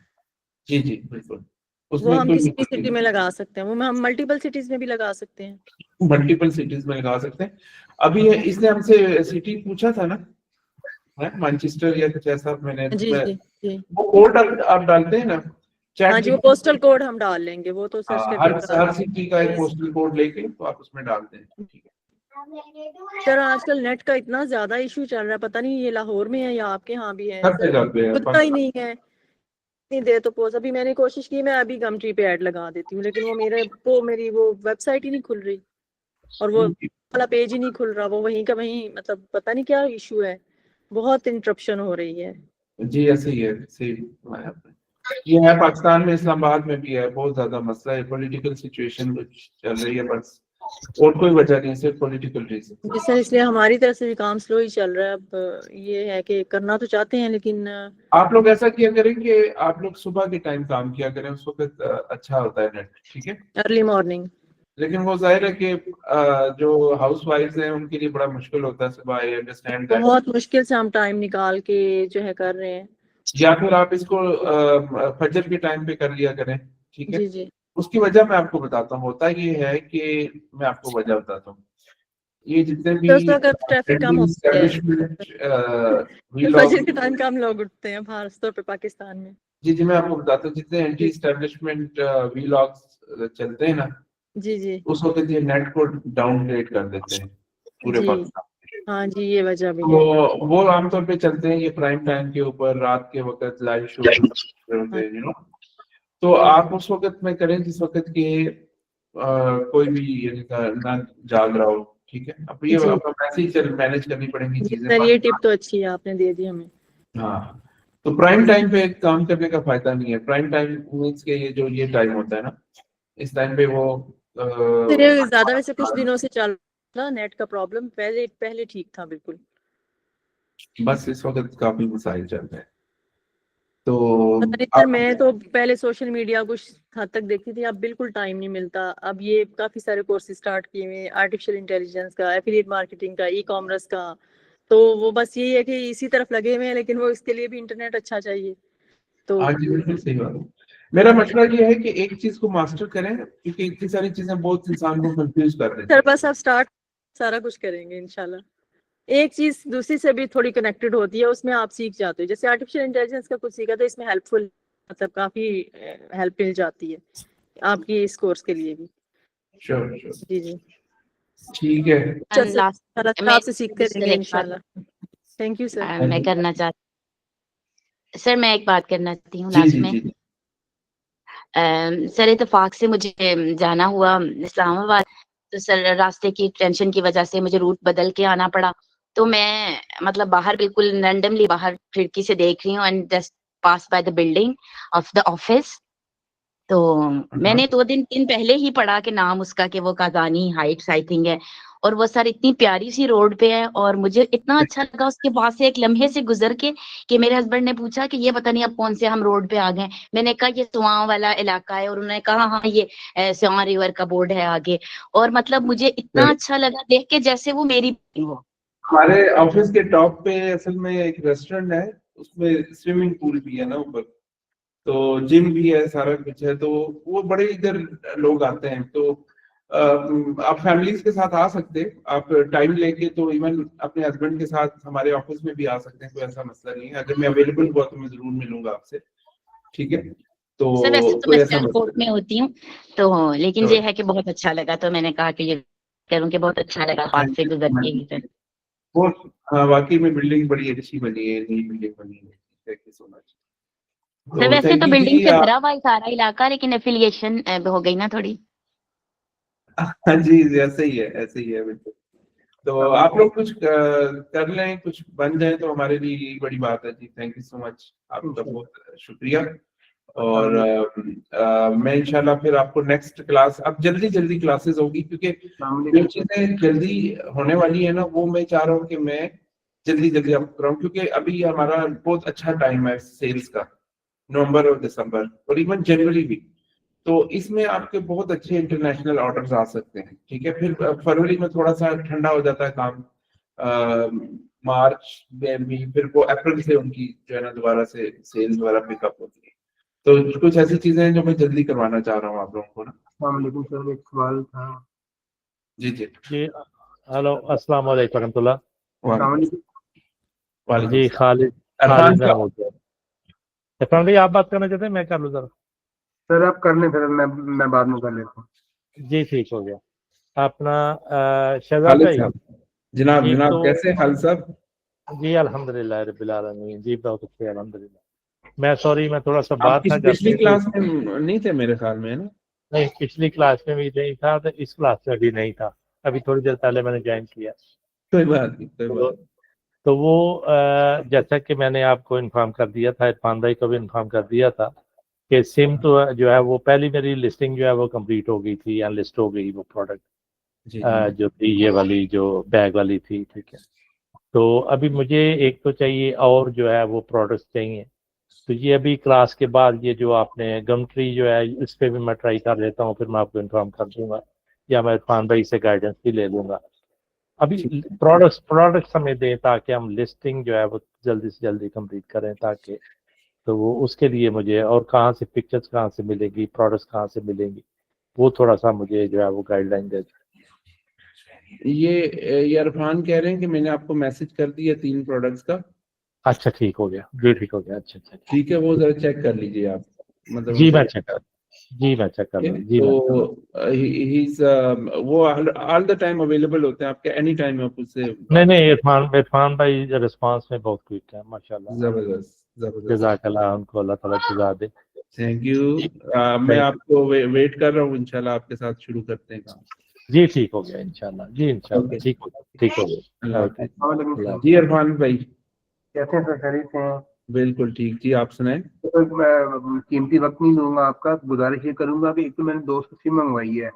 जी जी बिल्कुल, वो हम किसी भी सिटी में लगा सकते हैं, वो हम मल्टीपल सिटीज में भी लगा सकते हैं, मल्टीपल सिटीज में लगा सकते हैं। अभी इसने हमसे सिटी पूछा था ना, मैनचेस्टर या कुछ ऐसा, मैंने जी जी जी, वो कोड आप डालते हैं ना चैट, हाँ जी वो पोस्टल कोड हम डाल लेंगे, वो तो सर्च करके हर सिटी का एक पोस्टल कोड लेके तो आप उसमें डालते हैं, ठीक है। सर आजकल नेट का इतना ज्यादा इशू चल रहा है, पता नहीं ये लाहौर में है या आपके यहाँ भी है, सब जगह पे है, पता ही नहीं है, इतनी देर तो पोस्ट, अभी मैंने कोशिश की मैं अभी गम ट्री पे ऐड लगा देती हूँ लेकिन वो मेरी वो वेबसाइट ही नहीं खुल रही। और वो वाला पेज ही नहीं खुल रहा, वो वहीं का वहीं, मतलब पता नहीं क्या इशू है, बहुत इंटरप्शन हो रही है। जी ऐसे ही है, सेम ये है पाकिस्तान में, इस्लामाबाद में भी है, बहुत ज्यादा मसला है, पॉलिटिकल सिचुएशन कुछ चल रही है बस, और कोई वजह नहीं, सिर्फ पॉलिटिकल रीजन। जी सर, इसलिए हमारी तरफ से भी काम स्लो ही चल रहा है। अब ये है कि करना तो चाहते हैं लेकिन आप लोग ऐसा किया करें कि आप लोग सुबह के टाइम काम किया करें, उस वक्त अच्छा होता है नेट, ठीक है। Early morning. लेकिन वो जाहिर है कि जो हाउस वाइफ्स हैं उनके लिए बड़ा मुश्किल होता है सुबह, आई अंडरस्टैंड दैट। बहुत मुश्किल से हम टाइम निकाल के जो है कर रहे हैं। या फिर आप इसको फजर के टाइम पे कर लिया करें, ठीक है। जी जी उसकी वजह मैं आपको बताता हूँ, होता ये है कि मैं आपको वजह बताता हूँ, ये जितने भी तो उस वक्त ट्रैफिक कम होता है, फजर के टाइम कम लोग उठते हैं खास तौर पे पाकिस्तान में। जी मैं आपको बताता हूँ, जितने एंटी एस्टेब्लिशमेंट वीलॉग्स चलते हैं ना, जी जी उस वक्त ये नेट को डाउनग्रेड कर देते हैं पूरे जी पाकिस्तान। हाँ जी, ये वजह भी है। तो वो आमतौर पे चलते हैं ये प्राइम टाइम के ऊपर, रात के वक्त लाइव शो होते हैं, यू नो। तो आप उस वक्त में करें जिस वक्त के कोई भी यानी ना जाग रहा हो, ठीक है। अब ये जी। वैसे ही चल मैनेज करनी पड़ेंगी जी चीजें। सर, ये टिप तो अच्छी है, आपने दे दी हमें। हाँ, तो प्राइम टाइम पे काम करने का फायदा नहीं है। प्राइम टाइम मीन्स के ये जो ये टाइम होता है ना, इस टाइम पे वो सर ये ज्यादा वैसे कुछ दिनों से चल रहा नेट का प्रॉब्लम, पहले पहले ठीक था बिल्कुल। बस इस वक्त काफी मसाइल चल रहे हैं। तो पता नहीं सर, मैं तो पहले सोशल मीडिया कुछ हद तक देखती थी, अब बिल्कुल टाइम नहीं मिलता। अब ये काफी सारे कोर्सेज स्टार्ट किए हुए, आर्टिफिशियल इंटेलिजेंस का, एफिलिएट मार्केटिंग का, ई कॉमर्स का, तो वो बस यही है कि इसी तरफ लगे हुए हैं, लेकिन वो इसके लिए भी इंटरनेट अच्छा चाहिए। तो हाँ जी, बिल्कुल सही बात है। मेरा मशवरा ये है कि एक चीज को मास्टर करें, क्योंकि इतनी सारी चीजें बहुत इंसान को कंफ्यूज कर देती सर बस अब स्टार्ट सारा कुछ करेंगे इंशाल्लाह। एक चीज दूसरी से भी थोड़ी कनेक्टेड होती है, उसमें आप सीख जाते हो। जैसे आर्टिफिशियल इंटेलिजेंस का कुछ सीखा तो इसमें हेल्पफुल, मतलब काफी हेल्प मिल जाती है आपकी इस कोर्स के लिए भी। श्योर जी जी ठीक है। And last, मैं आपसे सीखते सर रहेंगे एक बात इंशाल्लाह। Thank you sir. मैं करना चाहती, सर मैं एक बात करना चाहती हूँ जी लास्ट जी में। जी सर इत्तेफाक से मुझे जाना हुआ इस्लामाबाद, तो सर रास्ते की टेंशन की वजह से मुझे रूट बदल के आना पड़ा। तो मैं मतलब बाहर बिल्कुल रैंडमली बाहर खिड़की से देख रही हूँ and just pass by the building of the office. तो मैंने 2 दिन पहले ही पढ़ा कि नाम उसका कि वो काजानी हाइट्स आई थिंक है, और वो सर इतनी प्यारी सी रोड पे है, और मुझे इतना अच्छा लगा उसके पास से एक लम्हे से गुजर के कि मेरे हस्बैंड ने पूछा कि ये पता नहीं अब कौन से हम रोड पे आ गए। मैंने कहा ये सुआं वाला इलाका है, और उन्होंने कहा हाँ ये सुआं रिवर का बोर्ड है आगे। और मतलब मुझे इतना अच्छा लगा देख के जैसे वो मेरी बहन हो। हमारे ऑफिस के टॉप पे असल में एक रेस्टोरेंट है, उसमें स्विमिंग पूल भी है ना ऊपर, तो जिम भी है, सारा कुछ है। तो वो बड़े इधर लोग आते हैं। तो आप फैमिलीज के साथ आ सकते हैं, आप टाइम लेके, तो इवन अपने हस्बैंड के साथ हमारे ऑफिस में भी आ सकते हैं, कोई ऐसा मसला नहीं है। अगर मैं अवेलेबल हुआ तो मैं जरूर मिलूंगा आपसे, ठीक है। तो सर वैसे तो कोई मैं ऐसा मसला कोर्ट में होती हूँ, तो लेकिन ये है कि बहुत अच्छा लगा, तो मैंने कहा कि ये करूँ कि बहुत अच्छा लगा पास से गुजर के। वो हाँ, वाकई में बिल्डिंग बड़ी अच्छी बनी है, नई बिल्डिंग बनी है। Thank you so much. Sir वैसे थैंक तो यू बिल्डिंग जी। से भरा हुआ है सारा इलाका, लेकिन एफिलिएशन हो गई ना थोड़ी। हाँ जी, ऐसे ही है, ऐसे ही है बिल्कुल। तो आप लोग कुछ कर लें, कुछ बन जाए तो हमारे लिए यही बड़ी बात है जी। थैंक यू सो मच, आपका बहुत शुक्रिया। और मैं इंशाल्लाह फिर आपको नेक्स्ट क्लास, अब जल्दी जल्दी क्लासेस होगी, क्योंकि जो चीजें जल्दी होने वाली है ना, वो मैं चाह रहा हूँ कि मैं जल्दी जल्दी आपको कराऊं, क्योंकि अभी हमारा बहुत अच्छा टाइम है सेल्स का, नवंबर और दिसंबर और इवन जनवरी भी। तो इसमें आपके बहुत अच्छे इंटरनेशनल ऑर्डर्स आ सकते हैं, ठीक है। फिर फरवरी में थोड़ा सा ठंडा हो जाता है काम, मार्च में भी, फिर वो अप्रैल से उनकी जो है ना दोबारा से सेल्स वगैरह पिकअप होती है। तो कुछ ऐसी चीजें हैं जो मैं जल्दी करवाना चाह रहा हूँ आप लोगों को ना। वालेकुम सर, एक सवाल था। जी जी जी हेलो, अस्सलाम वालेकुम रहमतुल्लाह। वालेकुम जी अस्सलाम। खालिद अरफान खालिद साहब। महमूद इरफान भाई, आप बात करना चाहते हैं, मैं कर लूँ जरा? सर आप कर लें, फिर मैं बाद में कर लेता हूँ। जी ठीक हो गया। अपना शहजाद खालिद भाई साहब, जनाब जी, जनाब तो कैसे हैं खालिद साहब? जी अल्हम्दुलिल्लाह रब्बिल आलमीन, जी बहुत अच्छे अल्हम्दुलिल्लाह। मैं सॉरी, मैं थोड़ा सा आप बाहर था घर पिछली पे, तो क्लास में नहीं थे मेरे ख्याल में, है ना? नहीं पिछली क्लास में भी नहीं था, तो इस क्लास में भी नहीं था। अभी थोड़ी देर पहले मैंने ज्वाइन किया। कोई बात नहीं, कोई बात नहीं। तो वो जैसा कि मैंने आपको इन्फॉर्म कर दिया था, इरफान भाई को भी इन्फॉर्म कर दिया था कि सिम तो जो है वो पहली मेरी लिस्टिंग जो है वो कंप्लीट हो गई थी, या लिस्ट हो गई वो प्रोडक्ट जी जो थी, ये वाली जो बैग वाली थी, ठीक है। तो अभी मुझे एक तो चाहिए और जो है वो प्रोडक्ट्स चाहिए। तो ये अभी क्लास के बाद ये जो आपने गम ट्री जो है इस पे भी मैं ट्राई कर लेता हूँ, फिर मैं आपको इन्फॉर्म कर दूंगा, या मैं इरफान भाई से गाइडेंस भी ले लूंगा। अभी प्रोडक्ट्स हमें दें ताकि हम लिस्टिंग जो है वो जल्दी से जल्दी कंप्लीट करें, ताकि तो वो उसके लिए मुझे और कहाँ से पिक्चर्स कहाँ से मिलेगी, प्रोडक्ट्स कहाँ से मिलेंगी, वो थोड़ा सा मुझे जो है वो गाइडलाइन दे। ये इरफान कह रहे हैं कि मैंने आपको मैसेज कर दिया 3 प्रोडक्ट्स का। अच्छा ठीक हो गया जी, ठीक हो गया। अच्छा अच्छा ठीक है, वो जरा चेक कर लीजिए आप, मतलब जी, उनसे- मैं चेक कर रहा हूँ जी। तो ही इज वो ऑल द टाइम अवेलेबल होते हैं आपके, एनी टाइम आप उससे। नहीं, इरफान भाई रिस्पांस में बहुत क्विक है माशाल्लाह। जबरदस्त। जज़ाकल्लाह, उनको अल्लाह ताला जज़ा दे। Thank you. मैं आपको वेट कर रहा हूँ, इंशाल्लाह आपके साथ शुरू करते हैं काम। जी ठीक हो गया इंशाल्लाह जी, इंशाल्लाह Okay. ठीक हो गया। अल्लाह ओके। हाफिज़। जी इरफान भाई, कैसे हैं सर, खैरियत से हैं? बिल्कुल ठीक जी, आप सुनाएं। तो मैं कीमती वक्त नहीं दूंगा आपका, गुजारिश ये करूंगा कि एक तो मैंने दोस्त से सिम मंगवाई है,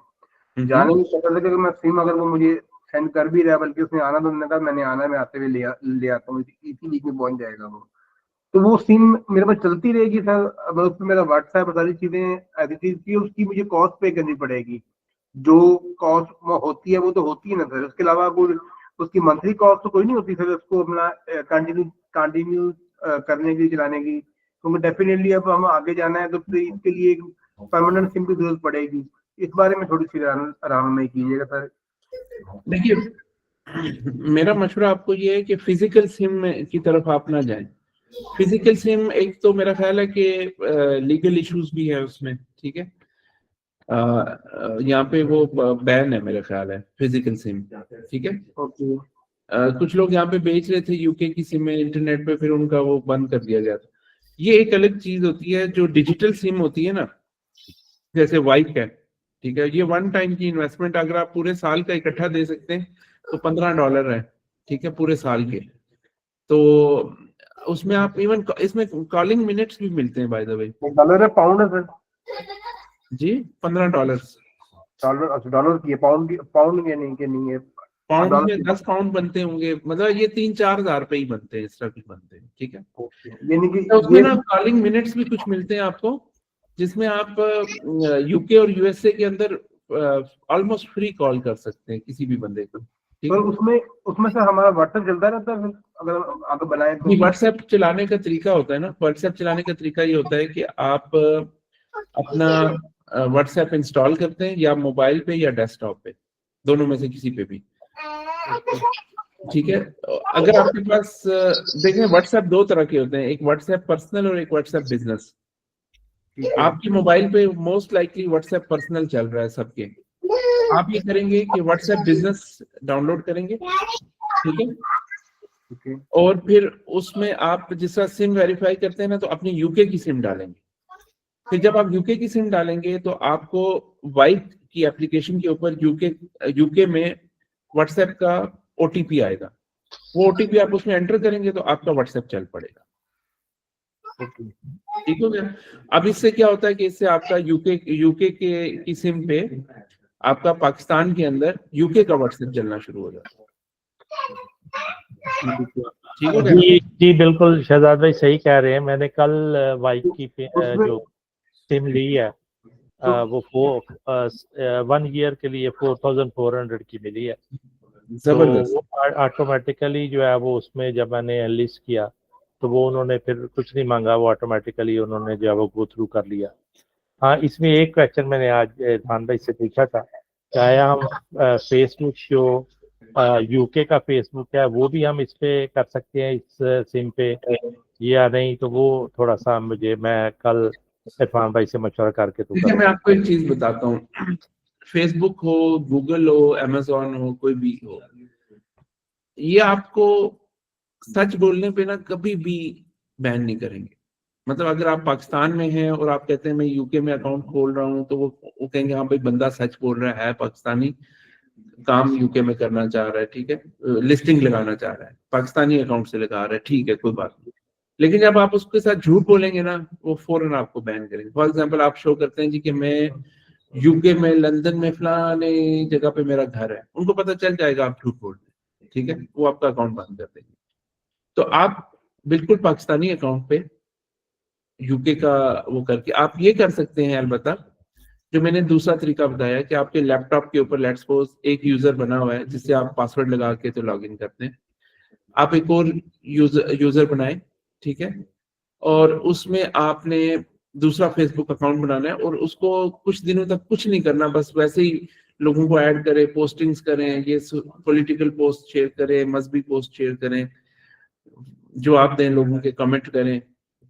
जाने में पता लगा कि मैं सिम अगर वो मुझे सेंड कर भी रहा है, बल्कि उसने आना तो उन्होंने कहा मैंने आना, मैं आते हुए ले आता हूँ, इसी वीक में पहुंच जाएगा वो। तो वो सिम मेरे पास चलती रहेगी सर, अब उस पर मेरा व्हाट्सएप और सारी चीजें ऐसी चीज की, उसकी मुझे कॉस्ट पे करनी पड़ेगी। जो कॉस्ट होती है वो तो होती है ना सर, उसके अलावा कोई उसकी मंथली कॉस्ट तो कोई नहीं होती सर, उसको अपना कंटिन्यू करने की, चलाने की। तो डेफिनेटली अब हम आगे जाना है तो फिर इसके लिए एक परमानेंट सिम की जरूरत पड़ेगी। इस बारे में थोड़ी सी आराम में कीजिएगा सर। देखिए, मेरा मशवरा आपको ये है कि फिजिकल सिम की तरफ आप ना जाएं। फिजिकल सिम एक तो मेरा ख्याल है कि लीगल इश्यूज भी है उसमें, ठीक है। यहाँ पे वो बैन है मेरा ख्याल है फिजिकल सिम, ठीक है। ओके। कुछ लोग यहाँ पे बेच रहे थे यूके की सिम इंटरनेट पे, फिर उनका वो बंद कर दिया गया था। ये एक अलग चीज होती है जो डिजिटल सिम होती है ना, जैसे वाइक है, ठीक है। ये वन टाइम की इन्वेस्टमेंट, अगर आप पूरे साल का इकट्ठा दे सकते हैं तो $15 है, ठीक है, पूरे साल के। तो उसमें आप इवन इसमें कॉलिंग मिनट्स भी मिलते हैं बाय द वे। डॉलर है पाउंड है सर? जी $15। डॉलर, अच्छा डॉलर की है, पाउंड के नहीं है। पाउंड डॉलर में 10 पाउंड बनते होंगे, मतलब ये 3-4 रुपए ही बनते हैं, इस तरह के बनते हैं, ठीक है। यानी कि तो उसमें ये ना कॉलिंग मिनट्स भी कुछ मिलते हैं आपको, जिसमें आप यूके और यूएसए के अंदर ऑलमोस्ट फ्री कॉल कर सकते हैं किसी भी बंदे को, ठीक तो है। उसमें सर हमारा व्हाट्सएप चलता रहता है फिर, अगर आगे बनाए तो? व्हाट्सएप चलाने का तरीका होता है ना, व्हाट्सएप चलाने का तरीका ये होता है कि आप अपना व्हाट्सएप इंस्टॉल करते हैं, या मोबाइल पे या डेस्कटॉप पे, दोनों में से किसी पे भी, ठीक है। अगर आपके पास देखें, व्हाट्सएप 2 तरह के होते हैं, एक व्हाट्सएप पर्सनल और एक व्हाट्सएप बिजनेस। आपकी मोबाइल पे मोस्ट लाइकली व्हाट्सएप पर्सनल चल रहा है सबके। आप ये करेंगे कि व्हाट्सएप बिजनेस डाउनलोड करेंगे, ठीक है। और फिर उसमें आप जिस तरह सिम वेरीफाई करते हैं ना, तो अपनी यूके की सिम डालेंगे। फिर जब आप यूके की सिम डालेंगे तो आपको वाइप की एप्लीकेशन के ऊपर यूके में व्हाट्सएप का ओटीपी आएगा। वो ओटीपी आप उसमें एंटर करेंगे तो आपका व्हाट्सएप चल पड़ेगा, ठीक हो गया। अब इससे क्या होता है कि इससे आपका यूके की सिम पे आपका पाकिस्तान के अंदर यूके का व्हाट्सएप चलना शुरू हो जाता है, ठीक हो गया। जी बिल्कुल, शहजाद भाई सही कह रहे हैं। मैंने कल वाइफ की जो सिम ली है वो 1 ईयर के लिए 4400 की मिली है। जबरदस्त। तो ऑटोमेटिकली जो है वो उसमें जब मैंने एनलिस्ट किया तो वो उन्होंने फिर कुछ नहीं मांगा, वो ऑटोमेटिकली उन्होंने जो है वो गो थ्रू कर लिया। हाँ, इसमें एक क्वेश्चन मैंने आज इरफान भाई से पूछा था, चाहे हम फेसबुक शो यूके का फेसबुक है वो भी हम इस पे कर सकते हैं इस सिम पे या नहीं, तो वो थोड़ा सा मैं कल इरफान भाई से मशवरा करके तो देखिए, मैं आपको एक चीज बताता हूँ, फेसबुक हो, गूगल हो, अमेजोन हो, कोई भी हो, ये आपको सच बोलने पे ना कभी भी बैन नहीं करेंगे। मतलब अगर आप पाकिस्तान में हैं और आप कहते हैं मैं यूके में अकाउंट खोल रहा हूँ, तो वो कहेंगे हाँ भाई बंदा सच बोल रहा है पाकिस्तानी, काम यूके में करना चाह रहा है, ठीक है, लिस्टिंग लगाना चाह रहा है, पाकिस्तानी अकाउंट से लगा रहा है, ठीक है, कोई बात नहीं। लेकिन जब आप उसके साथ झूठ बोलेंगे ना, वो फौरन आपको बैन करेंगे। फॉर एग्जांपल आप शो करते हैं जी कि मैं यूके में लंदन में फलाने जगह पे मेरा घर है, उनको पता चल जाएगा आप झूठ बोल रहे हैं, ठीक है, वो आपका अकाउंट बंद कर देंगे। तो आप बिल्कुल पाकिस्तानी अकाउंट पे यूके का वो करके आप ये कर सकते हैं। अलबत्ता जो मैंने दूसरा तरीका बताया कि आपके लैपटॉप के ऊपर लेट्स सपोज एक यूजर बना हुआ है जिससे आप पासवर्ड लगा के तो लॉगिन करते हैं, आप एक और यूजर बनाए, ठीक है, और उसमें आपने दूसरा फेसबुक अकाउंट बनाना है और उसको कुछ दिनों तक कुछ नहीं करना, बस वैसे ही लोगों को ऐड करें, पोस्टिंग्स करें, ये पॉलिटिकल पोस्ट शेयर करें, मजहबी पोस्ट शेयर करें, जो आप दें लोगों के कमेंट करें,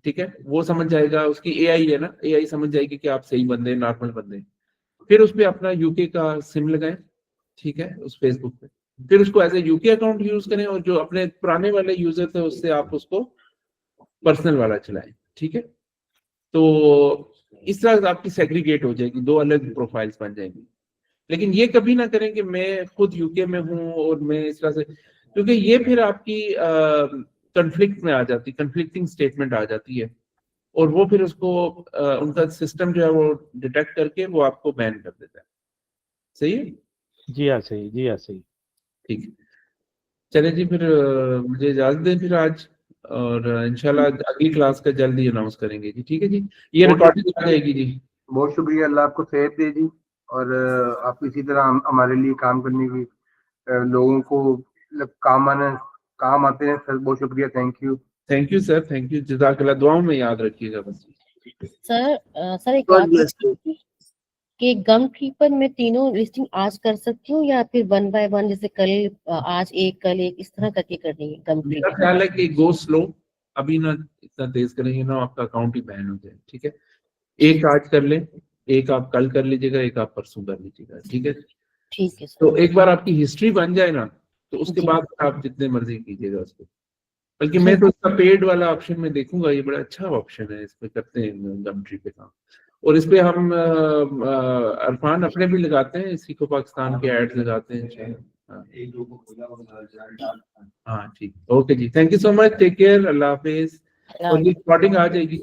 ठीक है, वो समझ जाएगा, उसकी एआई है ना, एआई समझ जाएगी कि आप सही बंदे, नॉर्मल बंदे। फिर उस पर अपना यूके का सिम लगाएं, ठीक है, उस फेसबुक पे, फिर उसको as a UK account use करें और जो अपने पुराने वाले यूजर थे उससे आप उसको पर्सनल वाला चलाएं, ठीक है। तो इस तरह आपकी सेग्रीगेट हो जाएगी, दो अलग प्रोफाइल्स बन जाएंगी। लेकिन ये कभी ना करें कि मैं खुद यूके में हूँ और मैं इस तरह से, क्योंकि ये फिर आपकी कंफ्लिक्ट में आ जाती, कंफ्लिक्टिंग स्टेटमेंट आ जाती है और वो फिर उसको उनका सिस्टम जो है वो डिटेक्ट करके वो आपको बैन कर देता है। सही है? जी हाँ सही, जी हाँ सही। ठीक है, चले जी, फिर मुझे इजाजत दें फिर आज, और इंशाल्लाह अगली क्लास का जल्दी अनाउंस करेंगे जी, ठीक है जी। ये रिकॉर्डिंग आ जाएगी जी। बहुत शुक्रिया, अल्लाह आपको सेहत दे जी, और आप इसी तरह हमारे लिए काम करने की, लोगों को काम आते हैं सर। बहुत शुक्रिया, thank you sir, thank you, जज़ाकल्लाह, दुआओं में याद रखिएगा बस। सर एक बात कि गम ट्री पर मैं तीनों लिस्टिंग आज कर सकती हूँ या फिर वन बाय वन, जैसे कल आज एक कल एक इस तरह करके करनी है गम ट्री? मेरा ख्याल है कि गो स्लो, अभी ना इतना तेज करेंगे ना आपका अकाउंट ही बैन हो जाए, ठीक है। एक आज कर लें, एक आप कल कर लीजिएगा, एक आप परसों कर लीजिएगा, ठीक है। ठीक है सर। तो एक बार आपकी हिस्ट्री बन जाए ना, तो उसके जी। बाद आप जितने मर्जी कीजिएगा उसको। बल्कि मैं तो इसका पेड वाला ऑप्शन में देखूंगा, ये बड़ा अच्छा ऑप्शन है, इस पे करते हैं गम ट्री पे काम। और इस पे हम अरफान अपने भी लगाते हैं, इसी को पाकिस्तान के एड्स लगाते हैं। हाँ ठीक, ओके जी, thank you so much, take care, अल्लाह हाफिज। और ये रिकॉर्डिंग आ जाएगी।